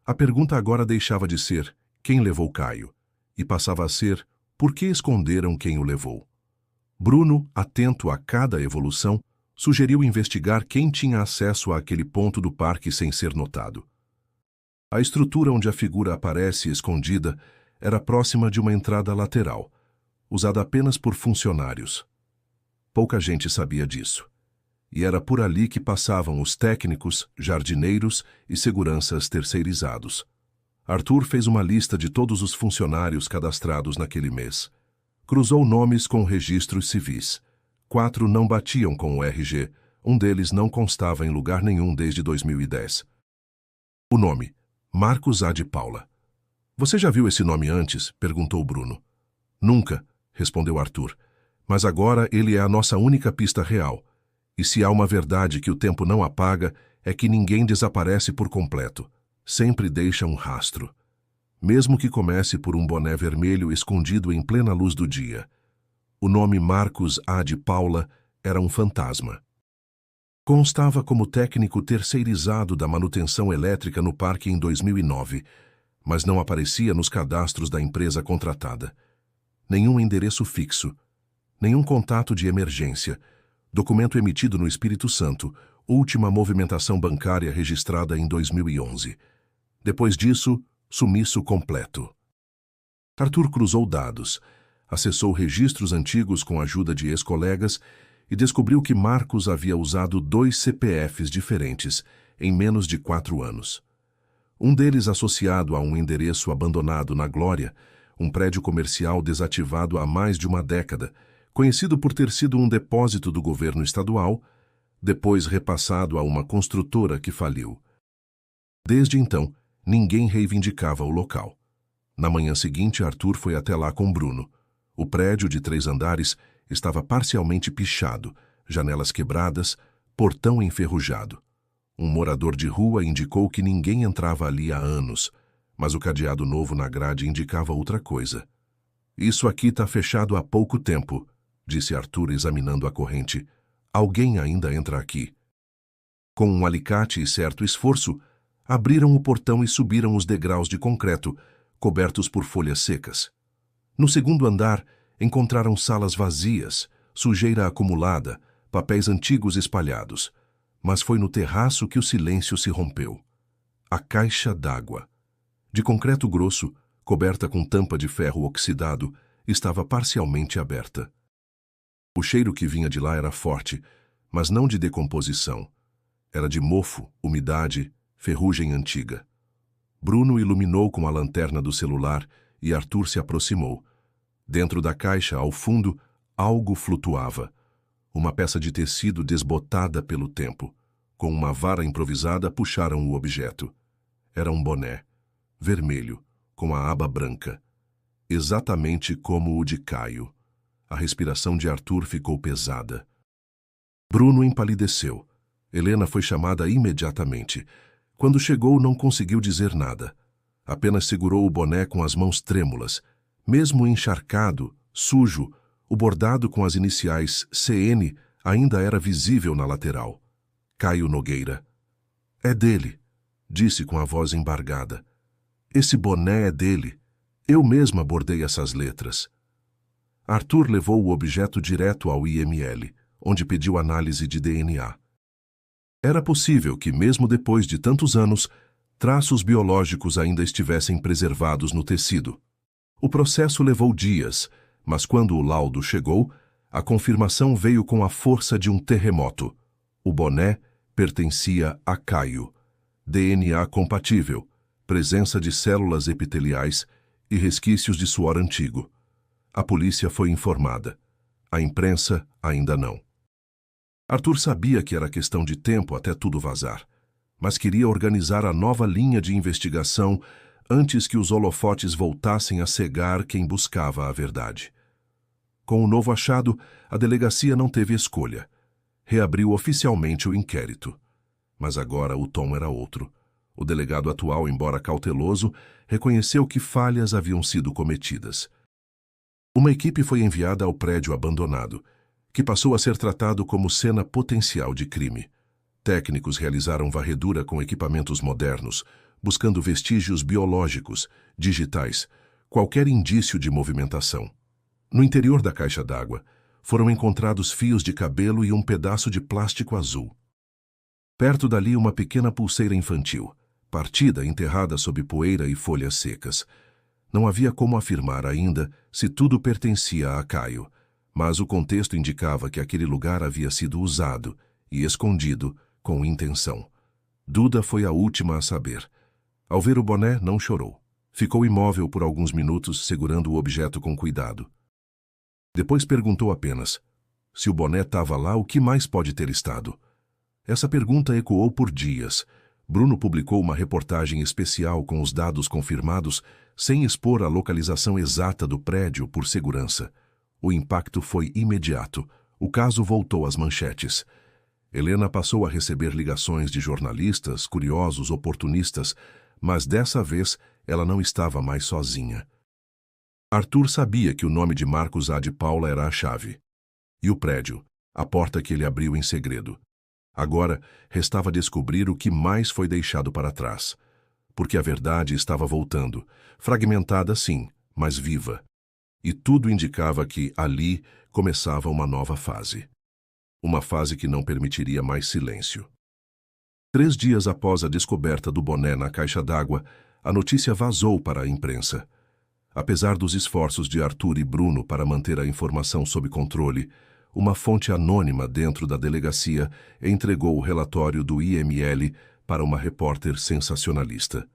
A pergunta agora deixava de ser quem levou Caio e passava a ser por que esconderam quem o levou. Bruno, atento a cada evolução, sugeriu investigar quem tinha acesso àquele ponto do parque sem ser notado. A estrutura onde a figura aparece escondida era próxima de uma entrada lateral, usada apenas por funcionários. Pouca gente sabia disso. E era por ali que passavam os técnicos, jardineiros e seguranças terceirizados. Arthur fez uma lista de todos os funcionários cadastrados naquele mês. Cruzou nomes com registros civis. 4 não batiam com o RG, um deles não constava em lugar nenhum desde 2010. O nome: Marcos A. de Paula. Você já viu esse nome antes? Perguntou Bruno. Nunca, respondeu Arthur. Mas agora ele é a nossa única pista real. E se há uma verdade que o tempo não apaga, é que ninguém desaparece por completo. Sempre deixa um rastro. Mesmo que comece por um boné vermelho escondido em plena luz do dia. O nome Marcos A. de Paula era um fantasma. Constava como técnico terceirizado da manutenção elétrica no parque em 2009, mas não aparecia nos cadastros da empresa contratada. Nenhum endereço fixo, nenhum contato de emergência, documento emitido no Espírito Santo, última movimentação bancária registrada em 2011. Depois disso, sumiço completo. Arthur cruzou dados, acessou registros antigos com a ajuda de ex-colegas e descobriu que Marcos havia usado 2 CPFs diferentes em menos de 4 anos. Um deles associado a um endereço abandonado na Glória, um prédio comercial desativado há mais de uma década, conhecido por ter sido um depósito do governo estadual, depois repassado a uma construtora que faliu. Desde então, ninguém reivindicava o local. Na manhã seguinte, Arthur foi até lá com Bruno. O prédio de 3 andares estava parcialmente pichado, janelas quebradas, portão enferrujado. Um morador de rua indicou que ninguém entrava ali há anos, mas o cadeado novo na grade indicava outra coisa. Isso aqui está fechado há pouco tempo, disse Arthur examinando a corrente. Alguém ainda entra aqui. Com um alicate e certo esforço, abriram o portão e subiram os degraus de concreto, cobertos por folhas secas. No segundo andar, encontraram salas vazias, sujeira acumulada, papéis antigos espalhados. Mas foi no terraço que o silêncio se rompeu. A caixa d'água, de concreto grosso, coberta com tampa de ferro oxidado, estava parcialmente aberta. O cheiro que vinha de lá era forte, mas não de decomposição. Era de mofo, umidade, ferrugem antiga. Bruno iluminou com a lanterna do celular e Arthur se aproximou. Dentro da caixa, ao fundo, algo flutuava. Uma peça de tecido desbotada pelo tempo. Com uma vara improvisada, puxaram o objeto. Era um boné, vermelho, com a aba branca. Exatamente como o de Caio. A respiração de Arthur ficou pesada. Bruno empalideceu. Helena foi chamada imediatamente. Quando chegou, não conseguiu dizer nada. Apenas segurou o boné com as mãos trêmulas. Mesmo encharcado, sujo, o bordado com as iniciais CN ainda era visível na lateral. Caio Nogueira. É dele, disse com a voz embargada. Esse boné é dele. Eu mesma bordei essas letras. Arthur levou o objeto direto ao IML, onde pediu análise de DNA. Era possível que, mesmo depois de tantos anos, traços biológicos ainda estivessem preservados no tecido. O processo levou dias, mas quando o laudo chegou, a confirmação veio com a força de um terremoto. O boné pertencia a Caio. DNA compatível, presença de células epiteliais e resquícios de suor antigo. A polícia foi informada. A imprensa ainda não. Arthur sabia que era questão de tempo até tudo vazar, mas queria organizar a nova linha de investigação antes que os holofotes voltassem a cegar quem buscava a verdade. Com o novo achado, a delegacia não teve escolha. Reabriu oficialmente o inquérito. Mas agora o tom era outro. O delegado atual, embora cauteloso, reconheceu que falhas haviam sido cometidas. Uma equipe foi enviada ao prédio abandonado, que passou a ser tratado como cena potencial de crime. Técnicos realizaram varredura com equipamentos modernos, buscando vestígios biológicos, digitais, qualquer indício de movimentação. No interior da caixa d'água, foram encontrados fios de cabelo e um pedaço de plástico azul. Perto dali, uma pequena pulseira infantil, partida enterrada sob poeira e folhas secas. Não havia como afirmar ainda se tudo pertencia a Caio, mas o contexto indicava que aquele lugar havia sido usado e escondido com intenção. Duda foi a última a saber. Ao ver o boné, não chorou. Ficou imóvel por alguns minutos, segurando o objeto com cuidado. Depois perguntou apenas: se o boné estava lá, o que mais pode ter estado? Essa pergunta ecoou por dias. Bruno publicou uma reportagem especial com os dados confirmados, sem expor a localização exata do prédio por segurança. O impacto foi imediato. O caso voltou às manchetes. Helena passou a receber ligações de jornalistas, curiosos, oportunistas, mas dessa vez ela não estava mais sozinha. Arthur sabia que o nome de Marcos A. de Paula era a chave. E o prédio, a porta que ele abriu em segredo. Agora, restava descobrir o que mais foi deixado para trás. Porque a verdade estava voltando, fragmentada sim, mas viva. E tudo indicava que, ali, começava uma nova fase. Uma fase que não permitiria mais silêncio. 3 dias após a descoberta do boné na caixa d'água, a notícia vazou para a imprensa. Apesar dos esforços de Arthur e Bruno para manter a informação sob controle, uma fonte anônima dentro da delegacia entregou o relatório do IML para uma repórter sensacionalista.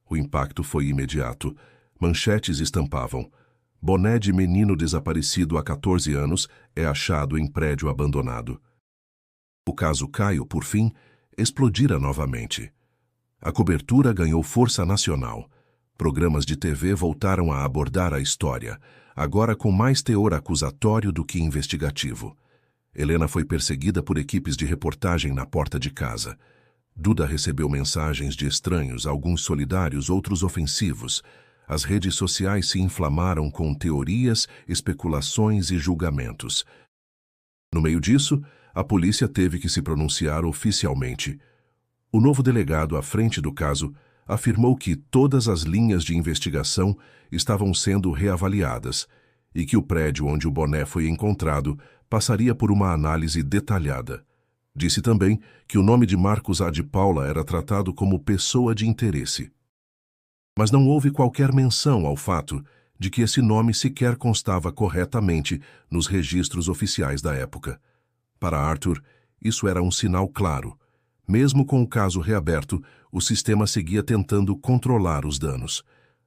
O impacto foi imediato. Manchetes estampavam: boné de menino desaparecido há 14 anos é achado em prédio abandonado. O caso Caio, por fim, explodira novamente. A cobertura ganhou força nacional. Programas de TV voltaram a abordar a história, agora com mais teor acusatório do que investigativo. Helena foi perseguida por equipes de reportagem na porta de casa. Duda recebeu mensagens de estranhos, alguns solidários, outros ofensivos. As redes sociais se inflamaram com teorias, especulações e julgamentos. No meio disso, a polícia teve que se pronunciar oficialmente. O novo delegado à frente do caso afirmou que todas as linhas de investigação estavam sendo reavaliadas e que o prédio onde o boné foi encontrado passaria por uma análise detalhada. Disse também que o nome de Marcos A. de Paula era tratado como pessoa de interesse. Mas não houve qualquer menção ao fato de que esse nome sequer constava corretamente nos registros oficiais da época. Para Arthur, isso era um sinal claro. Mesmo com o caso reaberto, o sistema seguia tentando controlar os danos.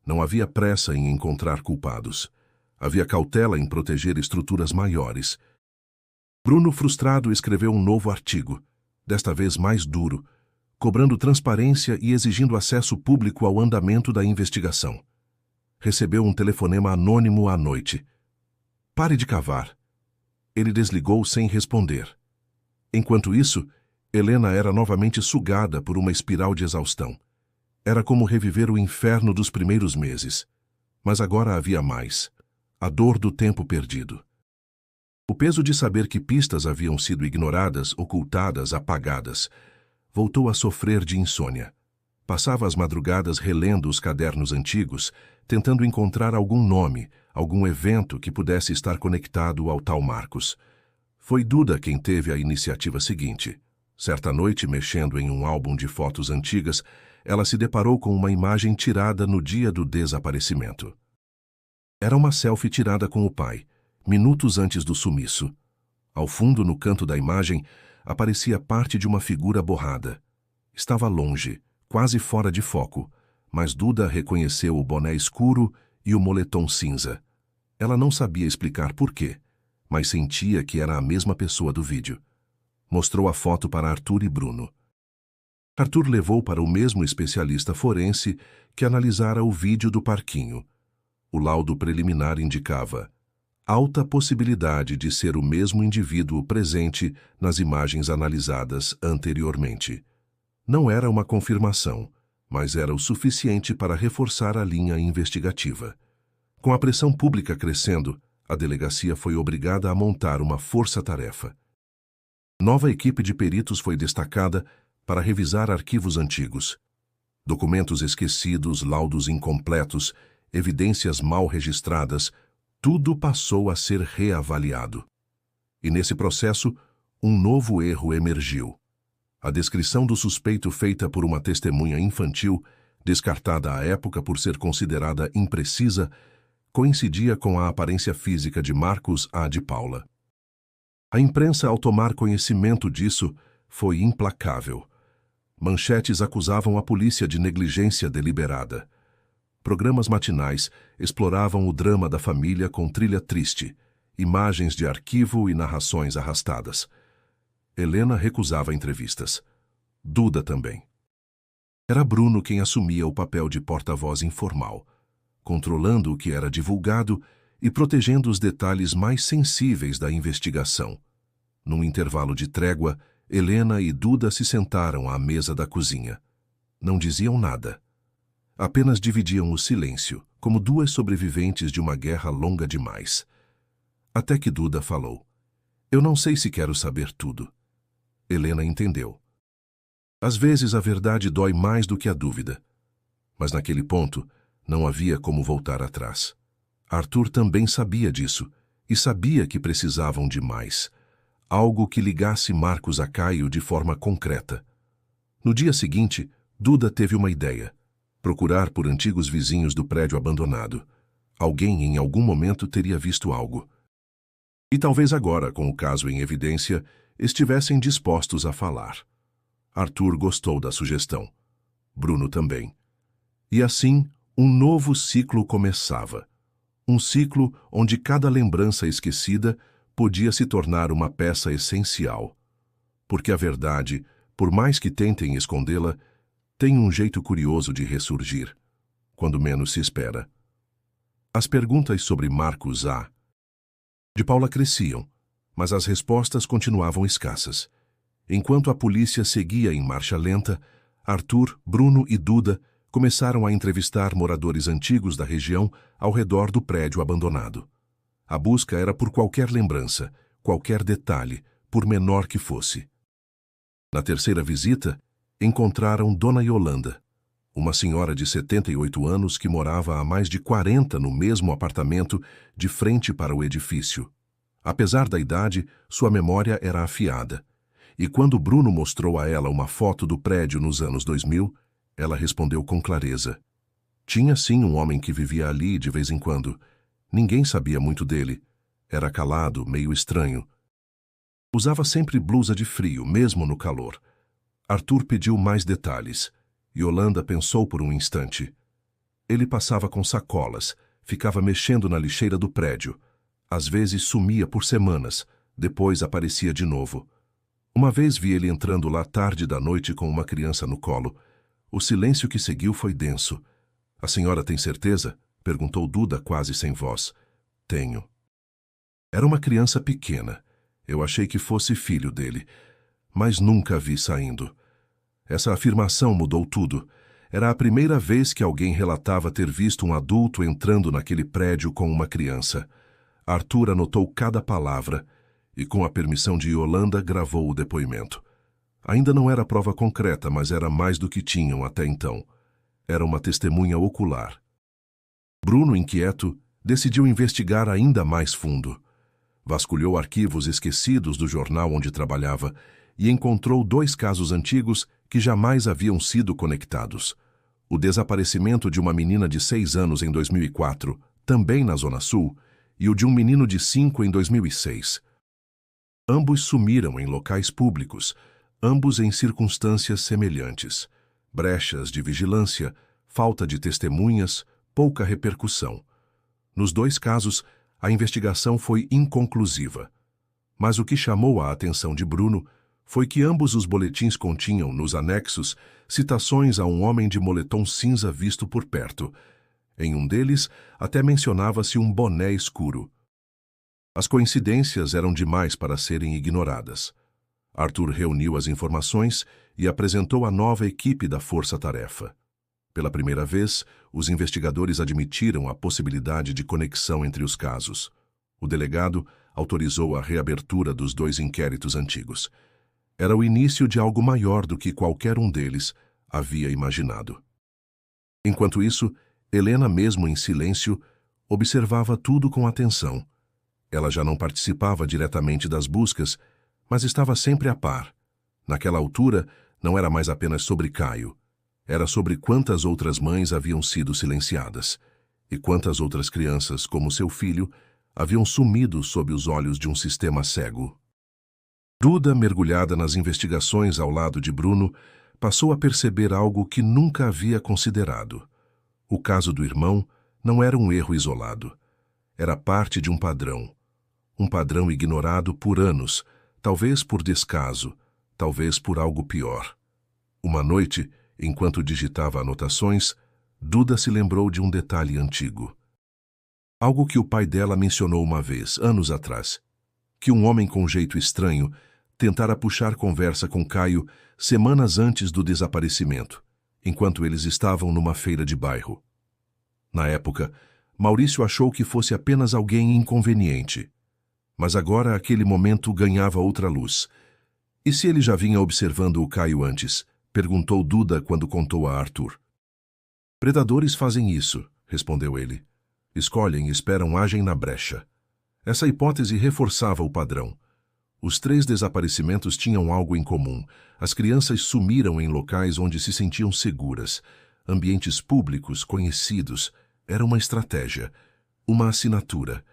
Não havia pressa em encontrar culpados. Havia cautela em proteger estruturas maiores. Bruno, frustrado, escreveu um novo artigo, desta vez mais duro, cobrando transparência e exigindo acesso público ao andamento da investigação. Recebeu um telefonema anônimo à noite. "Pare de cavar." Ele desligou sem responder. Enquanto isso, Helena era novamente sugada por uma espiral de exaustão. Era como reviver o inferno dos primeiros meses. Mas agora havia mais. A dor do tempo perdido. O peso de saber que pistas haviam sido ignoradas, ocultadas, apagadas. Voltou a sofrer de insônia. Passava as madrugadas relendo os cadernos antigos, tentando encontrar algum nome, algum evento que pudesse estar conectado ao tal Marcos. Foi Duda quem teve a iniciativa seguinte. Certa noite, mexendo em um álbum de fotos antigas, ela se deparou com uma imagem tirada no dia do desaparecimento. Era uma selfie tirada com o pai, minutos antes do sumiço. Ao fundo, no canto da imagem, aparecia parte de uma figura borrada. Estava longe, quase fora de foco, mas Duda reconheceu o boné escuro e o moletom cinza. Ela não sabia explicar por quê, mas sentia que era a mesma pessoa do vídeo. Mostrou a foto para Arthur e Bruno. Arthur levou para o mesmo especialista forense que analisara o vídeo do parquinho. O laudo preliminar indicava alta possibilidade de ser o mesmo indivíduo presente nas imagens analisadas anteriormente. Não era uma confirmação, mas era o suficiente para reforçar a linha investigativa. Com a pressão pública crescendo, a delegacia foi obrigada a montar uma força-tarefa. Nova equipe de peritos foi destacada para revisar arquivos antigos. Documentos esquecidos, laudos incompletos, evidências mal registradas, tudo passou a ser reavaliado. E nesse processo, um novo erro emergiu. A descrição do suspeito feita por uma testemunha infantil descartada à época por ser considerada imprecisa, coincidia com a aparência física de Marcos à de Paula. A imprensa, ao tomar conhecimento disso, foi implacável. Manchetes acusavam a polícia de negligência deliberada. Programas matinais exploravam o drama da família com trilha triste, imagens de arquivo e narrações arrastadas. Helena recusava entrevistas. Duda também. Era Bruno quem assumia o papel de porta-voz informal, controlando o que era divulgado e protegendo os detalhes mais sensíveis da investigação. Num intervalo de trégua, Helena e Duda se sentaram à mesa da cozinha. Não diziam nada. Apenas dividiam o silêncio, como duas sobreviventes de uma guerra longa demais. Até que Duda falou: "Eu não sei se quero saber tudo." Helena entendeu. Às vezes a verdade dói mais do que a dúvida. Mas naquele ponto, não havia como voltar atrás. Arthur também sabia disso, e sabia que precisavam de mais. Algo que ligasse Marcos a Caio de forma concreta. No dia seguinte, Duda teve uma ideia: procurar por antigos vizinhos do prédio abandonado. Alguém em algum momento teria visto algo. E talvez agora, com o caso em evidência, estivessem dispostos a falar. Arthur gostou da sugestão. Bruno também. E assim, um novo ciclo começava. Um ciclo onde cada lembrança esquecida podia se tornar uma peça essencial. Porque a verdade, por mais que tentem escondê-la, tem um jeito curioso de ressurgir, quando menos se espera. As perguntas sobre Marcos A. de Paula cresciam, mas as respostas continuavam escassas. Enquanto a polícia seguia em marcha lenta, Arthur, Bruno e Duda começaram a entrevistar moradores antigos da região ao redor do prédio abandonado. A busca era por qualquer lembrança, qualquer detalhe, por menor que fosse. Na terceira visita, encontraram Dona Yolanda, uma senhora de 78 anos que morava há mais de 40 no mesmo apartamento de frente para o edifício. Apesar da idade, sua memória era afiada. E quando Bruno mostrou a ela uma foto do prédio nos anos 2000, ela respondeu com clareza. Tinha sim um homem que vivia ali de vez em quando. Ninguém sabia muito dele. Era calado, meio estranho. Usava sempre blusa de frio, mesmo no calor. Arthur pediu mais detalhes. Yolanda pensou por um instante. Ele passava com sacolas, ficava mexendo na lixeira do prédio. Às vezes sumia por semanas, depois aparecia de novo. Uma vez vi ele entrando lá tarde da noite com uma criança no colo. O silêncio que seguiu foi denso. "A senhora tem certeza?" perguntou Duda quase sem voz. "Tenho." Era uma criança pequena. Eu achei que fosse filho dele, mas nunca a vi saindo. Essa afirmação mudou tudo. Era a primeira vez que alguém relatava ter visto um adulto entrando naquele prédio com uma criança. Arthur anotou cada palavra e, com a permissão de Yolanda, gravou o depoimento. Ainda não era prova concreta, mas era mais do que tinham até então. Era uma testemunha ocular. Bruno, inquieto, decidiu investigar ainda mais fundo. Vasculhou arquivos esquecidos do jornal onde trabalhava e encontrou 2 casos antigos que jamais haviam sido conectados. O desaparecimento de uma menina de 6 anos em 2004, também na Zona Sul, e o de um menino de 5 em 2006. Ambos sumiram em locais públicos, ambos em circunstâncias semelhantes. Brechas de vigilância, falta de testemunhas, pouca repercussão. Nos 2 casos, a investigação foi inconclusiva. Mas o que chamou a atenção de Bruno foi que ambos os boletins continham, nos anexos, citações a um homem de moletom cinza visto por perto. Em um deles, até mencionava-se um boné escuro. As coincidências eram demais para serem ignoradas. Arthur reuniu as informações e apresentou a nova equipe da Força-Tarefa. Pela primeira vez, os investigadores admitiram a possibilidade de conexão entre os casos. O delegado autorizou a reabertura dos 2 inquéritos antigos. Era o início de algo maior do que qualquer um deles havia imaginado. Enquanto isso, Helena, mesmo em silêncio, observava tudo com atenção. Ela já não participava diretamente das buscas, mas estava sempre a par. Naquela altura, não era mais apenas sobre Caio. Era sobre quantas outras mães haviam sido silenciadas e quantas outras crianças, como seu filho, haviam sumido sob os olhos de um sistema cego. Duda, mergulhada nas investigações ao lado de Bruno, passou a perceber algo que nunca havia considerado. O caso do irmão não era um erro isolado. Era parte de um padrão ignorado por anos, talvez por descaso, talvez por algo pior. Uma noite, enquanto digitava anotações, Duda se lembrou de um detalhe antigo. Algo que o pai dela mencionou uma vez, anos atrás, que um homem com jeito estranho tentara puxar conversa com Caio semanas antes do desaparecimento, enquanto eles estavam numa feira de bairro. Na época, Maurício achou que fosse apenas alguém inconveniente. Mas agora aquele momento ganhava outra luz. E se ele já vinha observando o Caio antes? Perguntou Duda quando contou a Arthur. Predadores fazem isso, respondeu ele. Escolhem, esperam, agem na brecha. Essa hipótese reforçava o padrão. Os 3 desaparecimentos tinham algo em comum. As crianças sumiram em locais onde se sentiam seguras. Ambientes públicos, conhecidos. Era uma estratégia, uma assinatura.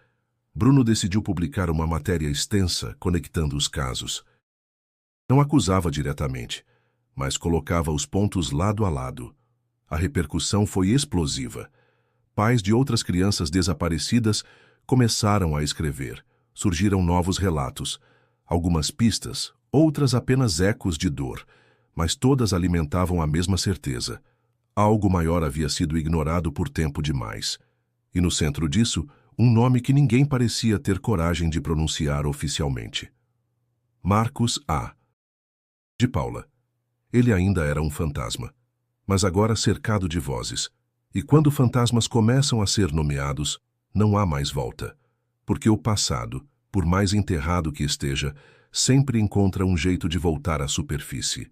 Bruno decidiu publicar uma matéria extensa conectando os casos. Não acusava diretamente, mas colocava os pontos lado a lado. A repercussão foi explosiva. Pais de outras crianças desaparecidas começaram a escrever. Surgiram novos relatos. Algumas pistas, outras apenas ecos de dor, mas todas alimentavam a mesma certeza. Algo maior havia sido ignorado por tempo demais. E no centro disso, um nome que ninguém parecia ter coragem de pronunciar oficialmente. Marcos A. de Paula. Ele ainda era um fantasma, mas agora cercado de vozes. E quando fantasmas começam a ser nomeados, não há mais volta, porque o passado, por mais enterrado que esteja, sempre encontra um jeito de voltar à superfície.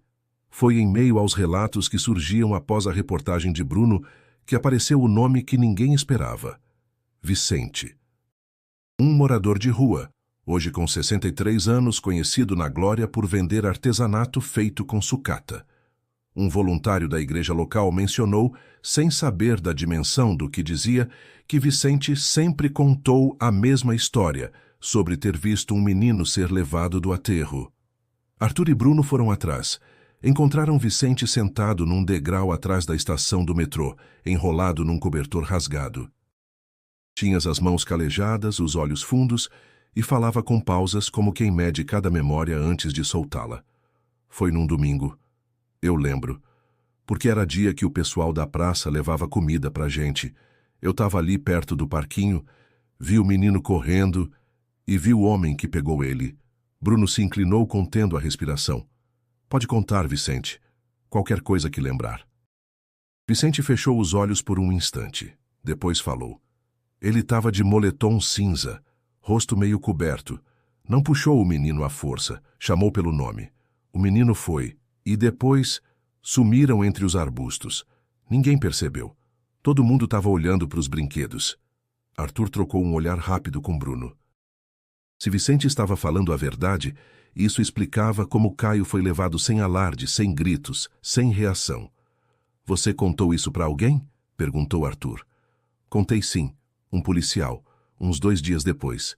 Foi em meio aos relatos que surgiam após a reportagem de Bruno que apareceu o nome que ninguém esperava. Vicente. Um morador de rua, hoje com 63 anos, conhecido na glória por vender artesanato feito com sucata. Um voluntário da igreja local mencionou, sem saber da dimensão do que dizia, que Vicente sempre contou a mesma história sobre ter visto um menino ser levado do aterro. Arthur e Bruno foram atrás. Encontraram Vicente sentado num degrau atrás da estação do metrô, enrolado num cobertor rasgado. Tinha as mãos calejadas, os olhos fundos, e falava com pausas como quem mede cada memória antes de soltá-la. Foi num domingo. Eu lembro. Porque era dia que o pessoal da praça levava comida pra gente. Eu estava ali perto do parquinho, vi o menino correndo e vi o homem que pegou ele. Bruno se inclinou contendo a respiração. Pode contar, Vicente. Qualquer coisa que lembrar. Vicente fechou os olhos por um instante. Depois falou. Ele estava de moletom cinza, rosto meio coberto. Não puxou o menino à força, chamou pelo nome. O menino foi, e depois sumiram entre os arbustos. Ninguém percebeu. Todo mundo estava olhando para os brinquedos. Arthur trocou um olhar rápido com Bruno. Se Vicente estava falando a verdade, isso explicava como Caio foi levado sem alarde, sem gritos, sem reação. Você contou isso para alguém? Perguntou Arthur. Contei sim, um policial, uns 2 dias depois.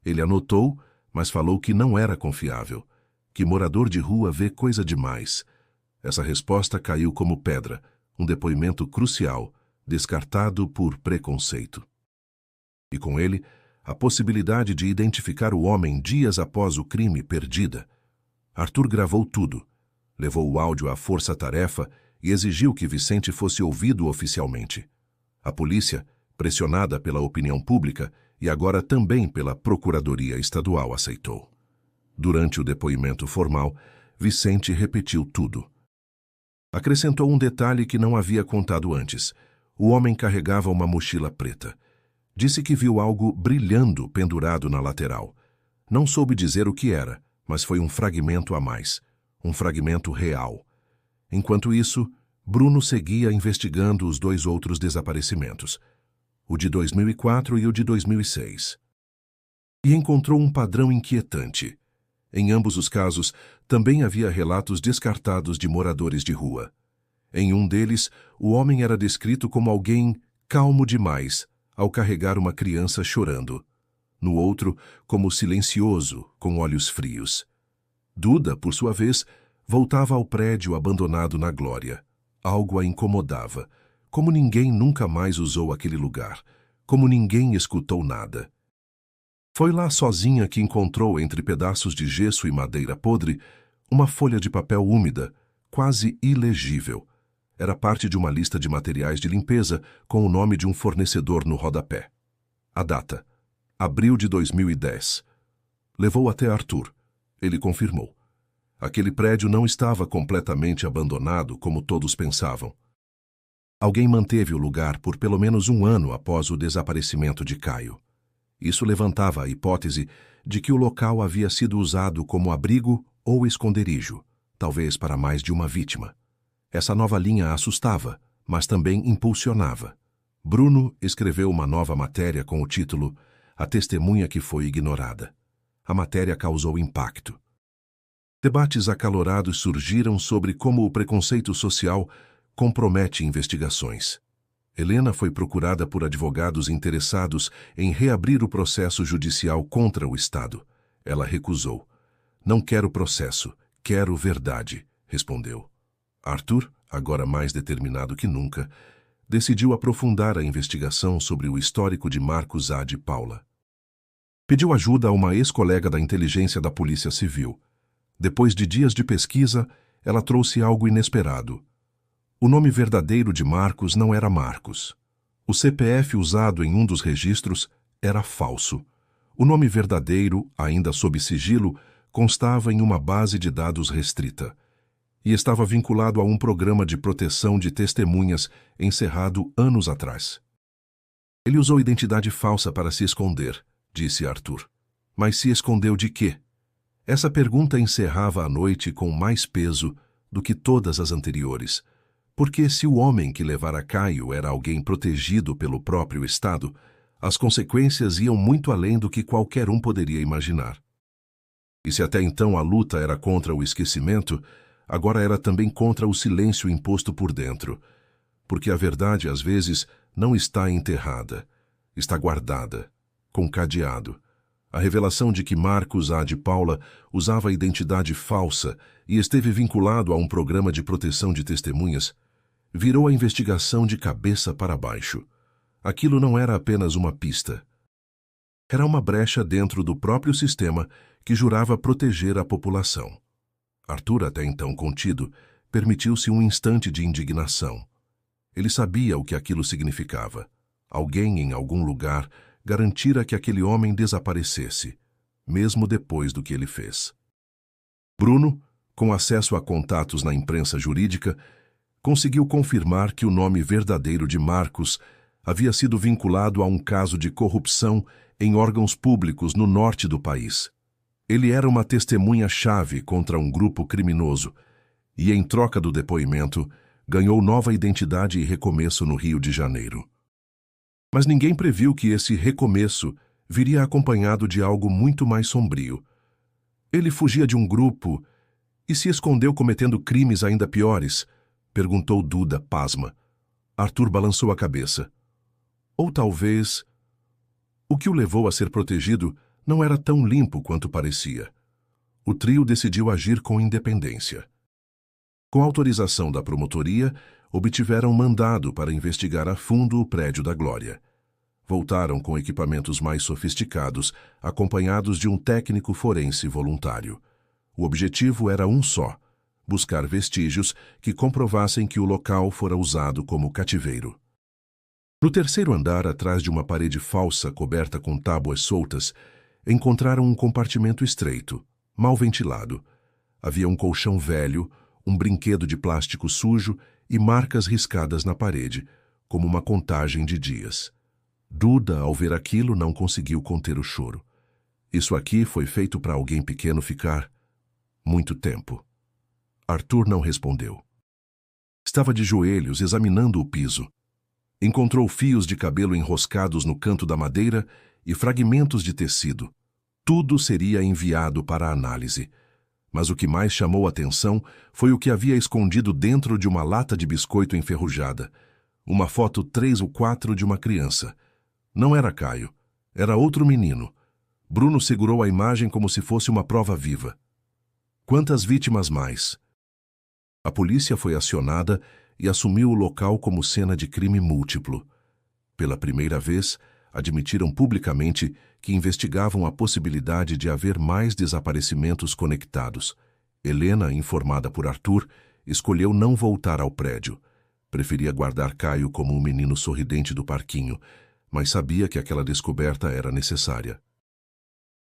Ele anotou, mas falou que não era confiável, que morador de rua vê coisa demais. Essa resposta caiu como pedra, um depoimento crucial, descartado por preconceito. E com ele, a possibilidade de identificar o homem dias após o crime perdida. Arthur gravou tudo, levou o áudio à força-tarefa e exigiu que Vicente fosse ouvido oficialmente. A polícia, pressionada pela opinião pública e agora também pela Procuradoria Estadual, aceitou. Durante o depoimento formal, Vicente repetiu tudo. Acrescentou um detalhe que não havia contado antes. O homem carregava uma mochila preta. Disse que viu algo brilhando pendurado na lateral. Não soube dizer o que era, mas foi um fragmento a mais. Um fragmento real. Enquanto isso, Bruno seguia investigando os 2 outros desaparecimentos. O de 2004 e o de 2006. E encontrou um padrão inquietante. Em ambos os casos, também havia relatos descartados de moradores de rua. Em um deles, o homem era descrito como alguém calmo demais ao carregar uma criança chorando. No outro, como silencioso, com olhos frios. Duda, por sua vez, voltava ao prédio abandonado na glória. Algo a incomodava. Como ninguém nunca mais usou aquele lugar. Como ninguém escutou nada. Foi lá sozinha que encontrou, entre pedaços de gesso e madeira podre, uma folha de papel úmida, quase ilegível. Era parte de uma lista de materiais de limpeza com o nome de um fornecedor no rodapé. A data: abril de 2010. Levou até Arthur. Ele confirmou. Aquele prédio não estava completamente abandonado, como todos pensavam. Alguém manteve o lugar por pelo menos um ano após o desaparecimento de Caio. Isso levantava a hipótese de que o local havia sido usado como abrigo ou esconderijo, talvez para mais de uma vítima. Essa nova linha a assustava, mas também impulsionava. Bruno escreveu uma nova matéria com o título A Testemunha que Foi Ignorada. A matéria causou impacto. Debates acalorados surgiram sobre como o preconceito social compromete investigações. Helena foi procurada por advogados interessados em reabrir o processo judicial contra o Estado. Ela recusou. Não quero processo, quero verdade, respondeu. Arthur, agora mais determinado que nunca, decidiu aprofundar a investigação sobre o histórico de Marcos A. de Paula. Pediu ajuda a uma ex-colega da inteligência da Polícia Civil. Depois de dias de pesquisa, ela trouxe algo inesperado. O nome verdadeiro de Marcos não era Marcos. O CPF usado em um dos registros era falso. O nome verdadeiro, ainda sob sigilo, constava em uma base de dados restrita e estava vinculado a um programa de proteção de testemunhas encerrado anos atrás. Ele usou identidade falsa para se esconder, disse Arthur. Mas se escondeu de quê? Essa pergunta encerrava a noite com mais peso do que todas as anteriores. Porque se o homem que levara Caio era alguém protegido pelo próprio Estado, as consequências iam muito além do que qualquer um poderia imaginar. E se até então a luta era contra o esquecimento, agora era também contra o silêncio imposto por dentro. Porque a verdade, às vezes, não está enterrada, está guardada, com cadeado. A revelação de que Marcos A. de Paula usava identidade falsa e esteve vinculado a um programa de proteção de testemunhas virou a investigação de cabeça para baixo. Aquilo não era apenas uma pista. Era uma brecha dentro do próprio sistema que jurava proteger a população. Arthur, até então contido, permitiu-se um instante de indignação. Ele sabia o que aquilo significava. Alguém, em algum lugar, garantira que aquele homem desaparecesse, mesmo depois do que ele fez. Bruno, com acesso a contatos na imprensa jurídica, conseguiu confirmar que o nome verdadeiro de Marcos havia sido vinculado a um caso de corrupção em órgãos públicos no norte do país. Ele era uma testemunha-chave contra um grupo criminoso e, em troca do depoimento, ganhou nova identidade e recomeço no Rio de Janeiro. Mas ninguém previu que esse recomeço viria acompanhado de algo muito mais sombrio. Ele fugia de um grupo e se escondeu cometendo crimes ainda piores, perguntou Duda, pasma. Arthur balançou a cabeça. Ou talvez o que o levou a ser protegido não era tão limpo quanto parecia. O trio decidiu agir com independência. Com autorização da promotoria, obtiveram mandado para investigar a fundo o prédio da Glória. Voltaram com equipamentos mais sofisticados, acompanhados de um técnico forense voluntário. O objetivo era um só: buscar vestígios que comprovassem que o local fora usado como cativeiro. No terceiro andar, atrás de uma parede falsa coberta com tábuas soltas, encontraram um compartimento estreito, mal ventilado. Havia um colchão velho, um brinquedo de plástico sujo e marcas riscadas na parede, como uma contagem de dias. Duda, ao ver aquilo, não conseguiu conter o choro. Isso aqui foi feito para alguém pequeno ficar muito tempo. Arthur não respondeu. Estava de joelhos, examinando o piso. Encontrou fios de cabelo enroscados no canto da madeira e fragmentos de tecido. Tudo seria enviado para análise. Mas o que mais chamou a atenção foi o que havia escondido dentro de uma lata de biscoito enferrujada. Uma foto 3 ou 4 de uma criança. Não era Caio. Era outro menino. Bruno segurou a imagem como se fosse uma prova viva. Quantas vítimas mais? A polícia foi acionada e assumiu o local como cena de crime múltiplo. Pela primeira vez, admitiram publicamente que investigavam a possibilidade de haver mais desaparecimentos conectados. Helena, informada por Arthur, escolheu não voltar ao prédio. Preferia guardar Caio como um menino sorridente do parquinho, mas sabia que aquela descoberta era necessária.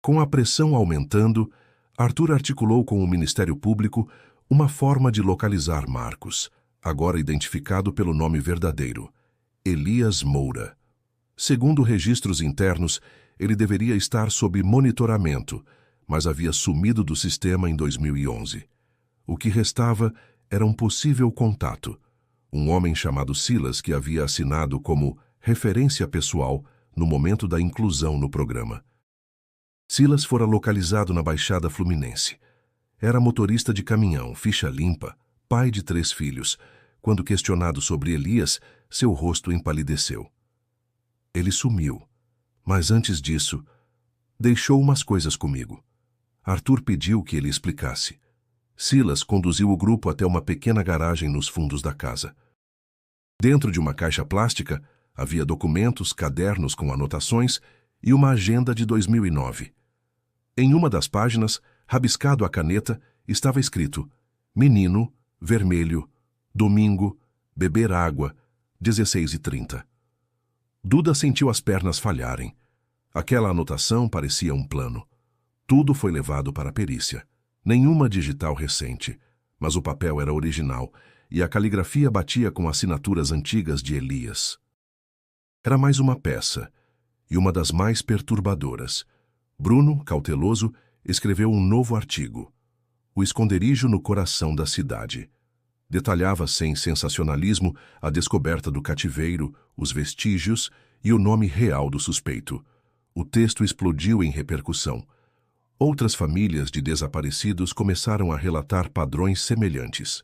Com a pressão aumentando, Arthur articulou com o Ministério Público uma forma de localizar Marcos, agora identificado pelo nome verdadeiro, Elias Moura. Segundo registros internos, ele deveria estar sob monitoramento, mas havia sumido do sistema em 2011. O que restava era um possível contato, um homem chamado Silas que havia assinado como referência pessoal no momento da inclusão no programa. Silas fora localizado na Baixada Fluminense. Era motorista de caminhão, ficha limpa, pai de 3 filhos. Quando questionado sobre Elias, seu rosto empalideceu. Ele sumiu, mas antes disso, deixou umas coisas comigo. Arthur pediu que ele explicasse. Silas conduziu o grupo até uma pequena garagem nos fundos da casa. Dentro de uma caixa plástica, havia documentos, cadernos com anotações e uma agenda de 2009. Em uma das páginas, rabiscado à caneta, estava escrito: Menino, vermelho, domingo, beber água, 16h30. Duda sentiu as pernas falharem. Aquela anotação parecia um plano. Tudo foi levado para a perícia. Nenhuma digital recente, mas o papel era original e a caligrafia batia com assinaturas antigas de Elias. Era mais uma peça, e uma das mais perturbadoras. Bruno, cauteloso, escreveu um novo artigo. O esconderijo no coração da cidade. Detalhava sem sensacionalismo a descoberta do cativeiro, os vestígios e o nome real do suspeito. O texto explodiu em repercussão. Outras famílias de desaparecidos começaram a relatar padrões semelhantes.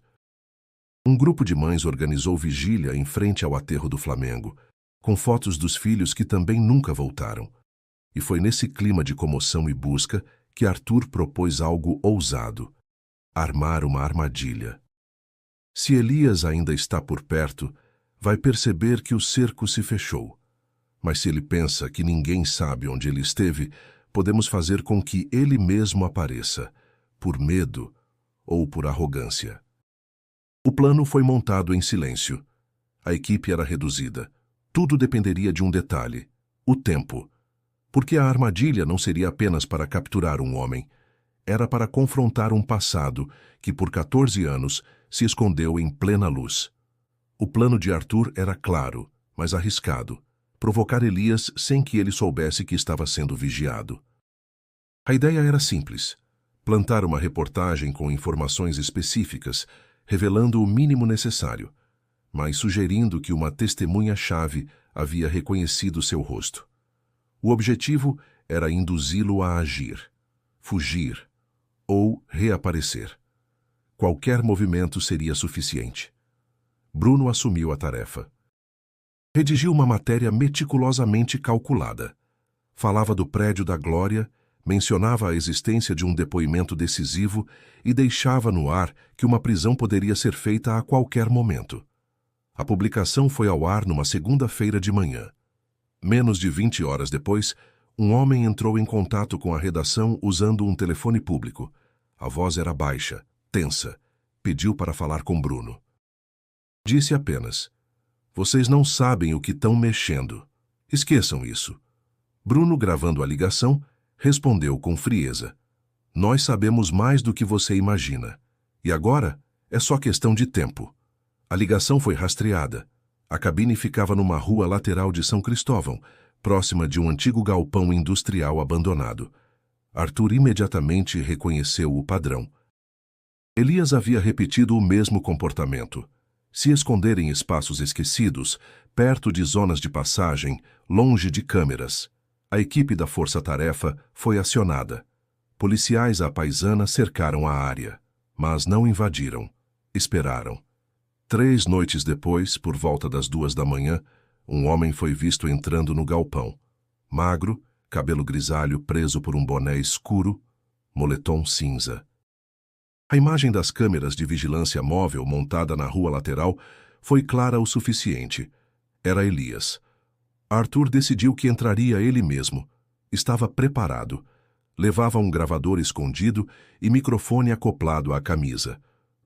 Um grupo de mães organizou vigília em frente ao aterro do Flamengo, com fotos dos filhos que também nunca voltaram. E foi nesse clima de comoção e busca que Arthur propôs algo ousado: armar uma armadilha. Se Elias ainda está por perto, vai perceber que o cerco se fechou. Mas se ele pensa que ninguém sabe onde ele esteve, podemos fazer com que ele mesmo apareça, por medo ou por arrogância. O plano foi montado em silêncio. A equipe era reduzida. Tudo dependeria de um detalhe: o tempo. Porque a armadilha não seria apenas para capturar um homem. Era para confrontar um passado que, por 14 anos, se escondeu em plena luz. O plano de Arthur era claro, mas arriscado: provocar Elias sem que ele soubesse que estava sendo vigiado. A ideia era simples: plantar uma reportagem com informações específicas, revelando o mínimo necessário, mas sugerindo que uma testemunha-chave havia reconhecido seu rosto. O objetivo era induzi-lo a agir, fugir ou reaparecer. Qualquer movimento seria suficiente. Bruno assumiu a tarefa. Redigiu uma matéria meticulosamente calculada. Falava do prédio da Glória, mencionava a existência de um depoimento decisivo e deixava no ar que uma prisão poderia ser feita a qualquer momento. A publicação foi ao ar numa segunda-feira de manhã. Menos de 20 horas depois, um homem entrou em contato com a redação usando um telefone público. A voz era baixa, tensa. Pediu para falar com Bruno. Disse apenas: "Vocês não sabem o que estão mexendo. Esqueçam isso." Bruno, gravando a ligação, respondeu com frieza: "Nós sabemos mais do que você imagina. E agora é só questão de tempo." A ligação foi rastreada. A cabine ficava numa rua lateral de São Cristóvão, próxima de um antigo galpão industrial abandonado. Arthur imediatamente reconheceu o padrão. Elias havia repetido o mesmo comportamento: se esconder em espaços esquecidos, perto de zonas de passagem, longe de câmeras. A equipe da Força Tarefa foi acionada. Policiais à paisana cercaram a área, mas não invadiram. Esperaram. 3 noites depois, por volta das 2 da manhã, um homem foi visto entrando no galpão. Magro, cabelo grisalho preso por um boné escuro, moletom cinza. A imagem das câmeras de vigilância móvel montada na rua lateral foi clara o suficiente. Era Elias. Arthur decidiu que entraria ele mesmo. Estava preparado. Levava um gravador escondido e microfone acoplado à camisa.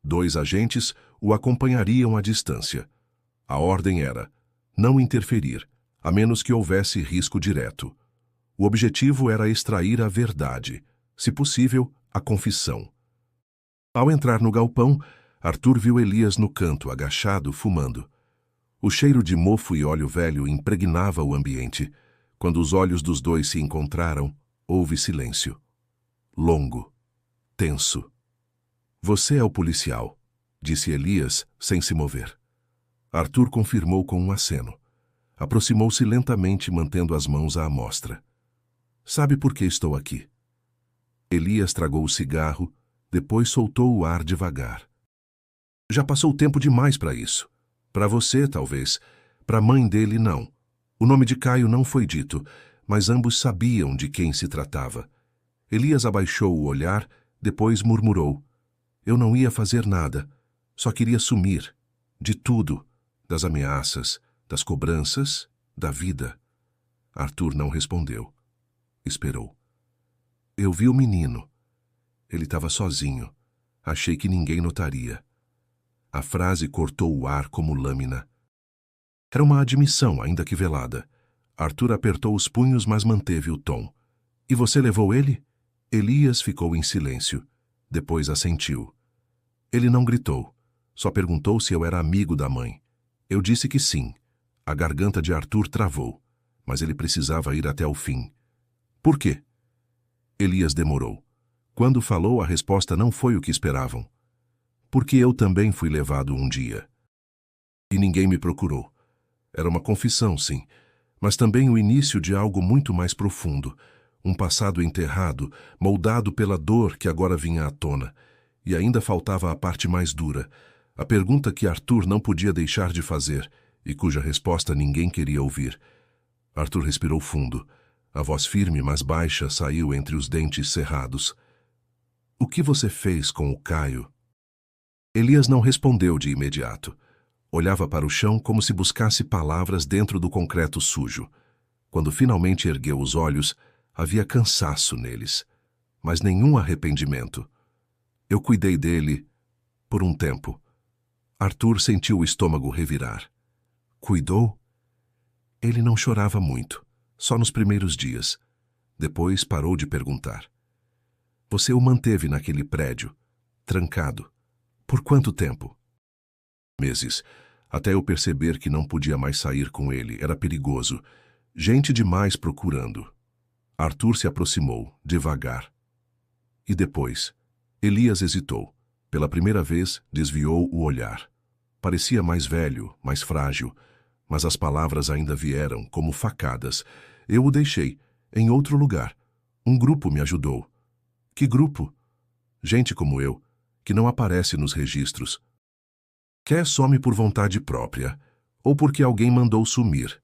2 agentes o acompanhariam à distância. A ordem era não interferir, a menos que houvesse risco direto. O objetivo era extrair a verdade, se possível, a confissão. Ao entrar no galpão, Arthur viu Elias no canto, agachado, fumando. O cheiro de mofo e óleo velho impregnava o ambiente. Quando os olhos dos dois se encontraram, houve silêncio. Longo. Tenso. "Você é o policial", disse Elias, sem se mover. Arthur confirmou com um aceno. Aproximou-se lentamente, mantendo as mãos à amostra. "Sabe por que estou aqui?" Elias tragou o cigarro, depois soltou o ar devagar. "Já passou tempo demais para isso. Para você, talvez. Para a mãe dele, não. O nome de Caio não foi dito, mas ambos sabiam de quem se tratava." Elias abaixou o olhar, depois murmurou. "Eu não ia fazer nada. Só queria sumir. De tudo. Das ameaças, das cobranças, da vida." Arthur não respondeu. Esperou. "Eu vi o menino. Ele estava sozinho. Achei que ninguém notaria." A frase cortou o ar como lâmina. Era uma admissão, ainda que velada. Arthur apertou os punhos, mas manteve o tom. "E você levou ele?" Elias ficou em silêncio. Depois assentiu. Ele não gritou. Só perguntou se eu era amigo da mãe. Eu disse que sim. A garganta de Arthur travou, mas ele precisava ir até o fim. "Por quê?" Elias demorou. Quando falou, a resposta não foi o que esperavam. "Porque eu também fui levado um dia. E ninguém me procurou. Era uma confissão, sim, mas também o início de algo muito mais profundo. Um passado enterrado, moldado pela dor que agora vinha à tona. E ainda faltava a parte mais dura, a pergunta que Arthur não podia deixar de fazer e cuja resposta ninguém queria ouvir. Arthur respirou fundo. A voz firme, mas baixa, saiu entre os dentes cerrados. "O que você fez com o Caio?" Elias não respondeu de imediato. Olhava para o chão como se buscasse palavras dentro do concreto sujo. Quando finalmente ergueu os olhos, havia cansaço neles, mas nenhum arrependimento. "Eu cuidei dele por um tempo." Arthur sentiu o estômago revirar. "Cuidou?" Ele não chorava muito, só nos primeiros dias. Depois parou de perguntar. "Você o manteve naquele prédio, trancado. Por quanto tempo?" "Meses, até eu perceber que não podia mais sair com ele, era perigoso. Gente demais procurando." Arthur se aproximou, devagar. "E depois?" Elias hesitou. Pela primeira vez, desviou o olhar. Parecia mais velho, mais frágil, mas as palavras ainda vieram como facadas. "Eu o deixei, em outro lugar. Um grupo me ajudou." "Que grupo?" "Gente como eu, que não aparece nos registros. Quer some por vontade própria, ou porque alguém mandou sumir."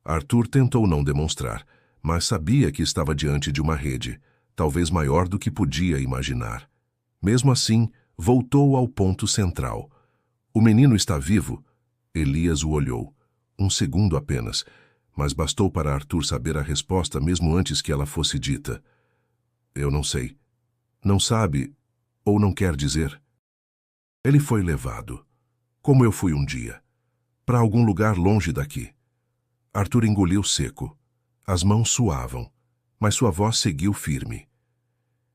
Arthur tentou não demonstrar, mas sabia que estava diante de uma rede, talvez maior do que podia imaginar. Mesmo assim, voltou ao ponto central. "O menino está vivo?" Elias o olhou. Um segundo apenas, mas bastou para Arthur saber a resposta mesmo antes que ela fosse dita. "Eu não sei." "Não sabe, ou não quer dizer?" "Ele foi levado, como eu fui um dia, para algum lugar longe daqui." Arthur engoliu seco. As mãos suavam, mas sua voz seguiu firme.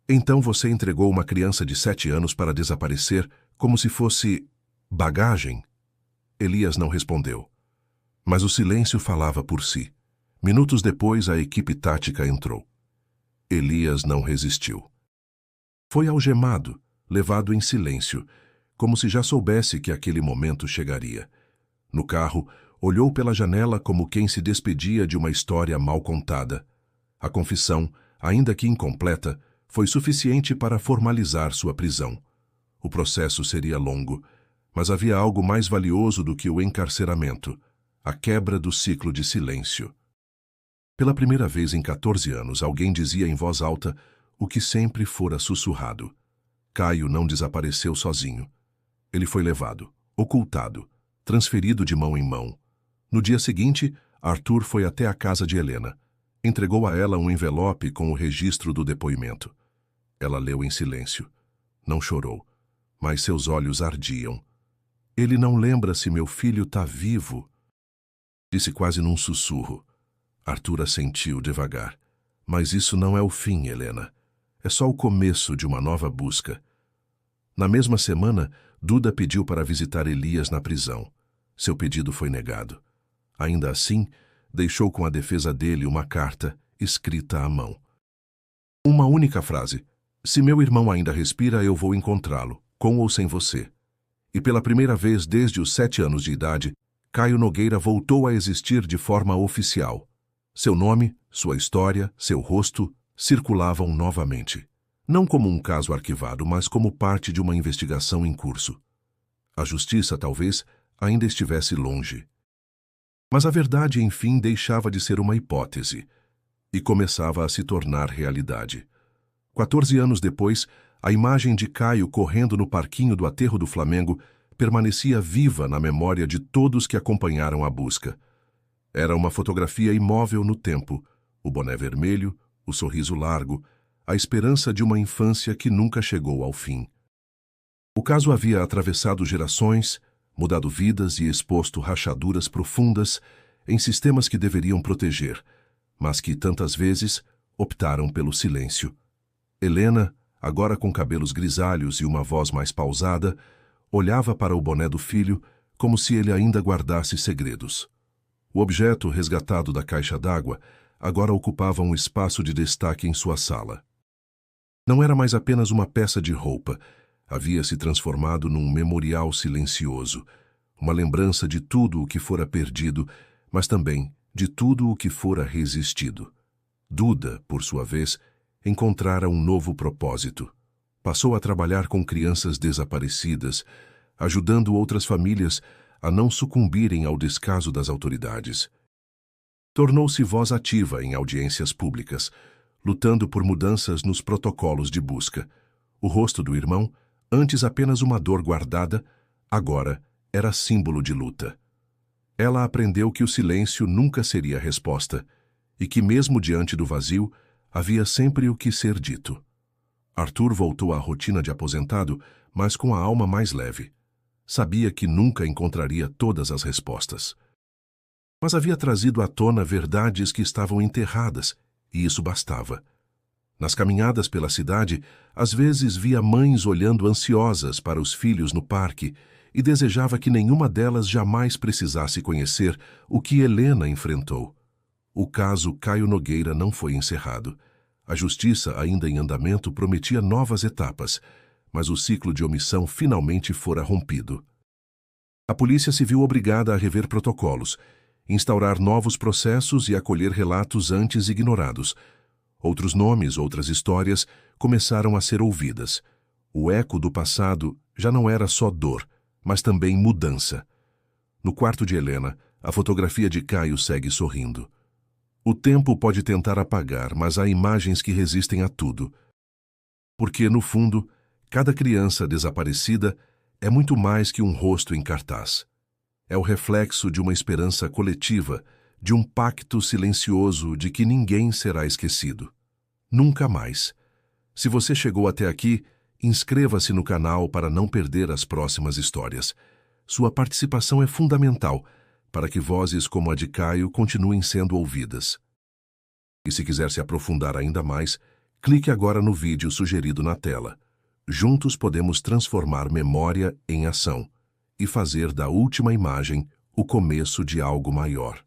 "Então você entregou uma criança de 7 anos para desaparecer, como se fosse bagagem?" Elias não respondeu. Mas o silêncio falava por si. Minutos depois, a equipe tática entrou. Elias não resistiu. Foi algemado, levado em silêncio, como se já soubesse que aquele momento chegaria. No carro, olhou pela janela como quem se despedia de uma história mal contada. A confissão, ainda que incompleta, foi suficiente para formalizar sua prisão. O processo seria longo, mas havia algo mais valioso do que o encarceramento: a quebra do ciclo de silêncio. Pela primeira vez em 14 anos, alguém dizia em voz alta o que sempre fora sussurrado. Caio não desapareceu sozinho. Ele foi levado, ocultado, transferido de mão em mão. No dia seguinte, Arthur foi até a casa de Helena. Entregou a ela um envelope com o registro do depoimento. Ela leu em silêncio. Não chorou, mas seus olhos ardiam. Ele não lembra se meu filho está vivo, disse quase num sussurro. Arthur assentiu devagar. Mas isso não é o fim, Helena. É só o começo de uma nova busca. Na mesma semana, Duda pediu para visitar Elias na prisão. Seu pedido foi negado. Ainda assim, deixou com a defesa dele uma carta, escrita à mão. Uma única frase: se meu irmão ainda respira, eu vou encontrá-lo, com ou sem você. E pela primeira vez desde os 7 anos de idade, Caio Nogueira voltou a existir de forma oficial. Seu nome, sua história, seu rosto circulavam novamente. Não como um caso arquivado, mas como parte de uma investigação em curso. A justiça, talvez, ainda estivesse longe. Mas a verdade, enfim, deixava de ser uma hipótese e começava a se tornar realidade. 14 anos depois, a imagem de Caio correndo no parquinho do aterro do Flamengo permanecia viva na memória de todos que acompanharam a busca. Era uma fotografia imóvel no tempo, o boné vermelho, o sorriso largo, a esperança de uma infância que nunca chegou ao fim. O caso havia atravessado gerações, mudado vidas e exposto rachaduras profundas em sistemas que deveriam proteger, mas que tantas vezes optaram pelo silêncio. Helena, agora com cabelos grisalhos e uma voz mais pausada, olhava para o boné do filho como se ele ainda guardasse segredos. O objeto resgatado da caixa d'água agora ocupava um espaço de destaque em sua sala. Não era mais apenas uma peça de roupa, havia se transformado num memorial silencioso, uma lembrança de tudo o que fora perdido, mas também de tudo o que fora resistido. Duda, por sua vez, encontrara um novo propósito. Passou a trabalhar com crianças desaparecidas, ajudando outras famílias a não sucumbirem ao descaso das autoridades. Tornou-se voz ativa em audiências públicas, lutando por mudanças nos protocolos de busca. O rosto do irmão, antes apenas uma dor guardada, agora era símbolo de luta. Ela aprendeu que o silêncio nunca seria a resposta e que, mesmo diante do vazio, havia sempre o que ser dito. Arthur voltou à rotina de aposentado, mas com a alma mais leve. Sabia que nunca encontraria todas as respostas. Mas havia trazido à tona verdades que estavam enterradas, e isso bastava. Nas caminhadas pela cidade, às vezes via mães olhando ansiosas para os filhos no parque e desejava que nenhuma delas jamais precisasse conhecer o que Helena enfrentou. O caso Caio Nogueira não foi encerrado. A justiça, ainda em andamento, prometia novas etapas, mas o ciclo de omissão finalmente fora rompido. A polícia se viu obrigada a rever protocolos, instaurar novos processos e acolher relatos antes ignorados. Outros nomes, outras histórias começaram a ser ouvidas. O eco do passado já não era só dor, mas também mudança. No quarto de Helena, a fotografia de Caio segue sorrindo. O tempo pode tentar apagar, mas há imagens que resistem a tudo. Porque, no fundo, cada criança desaparecida é muito mais que um rosto em cartaz. É o reflexo de uma esperança coletiva, de um pacto silencioso de que ninguém será esquecido. Nunca mais. Se você chegou até aqui, inscreva-se no canal para não perder as próximas histórias. Sua participação é fundamental para que vozes como a de Caio continuem sendo ouvidas. E se quiser se aprofundar ainda mais, clique agora no vídeo sugerido na tela. Juntos podemos transformar memória em ação e fazer da última imagem o começo de algo maior.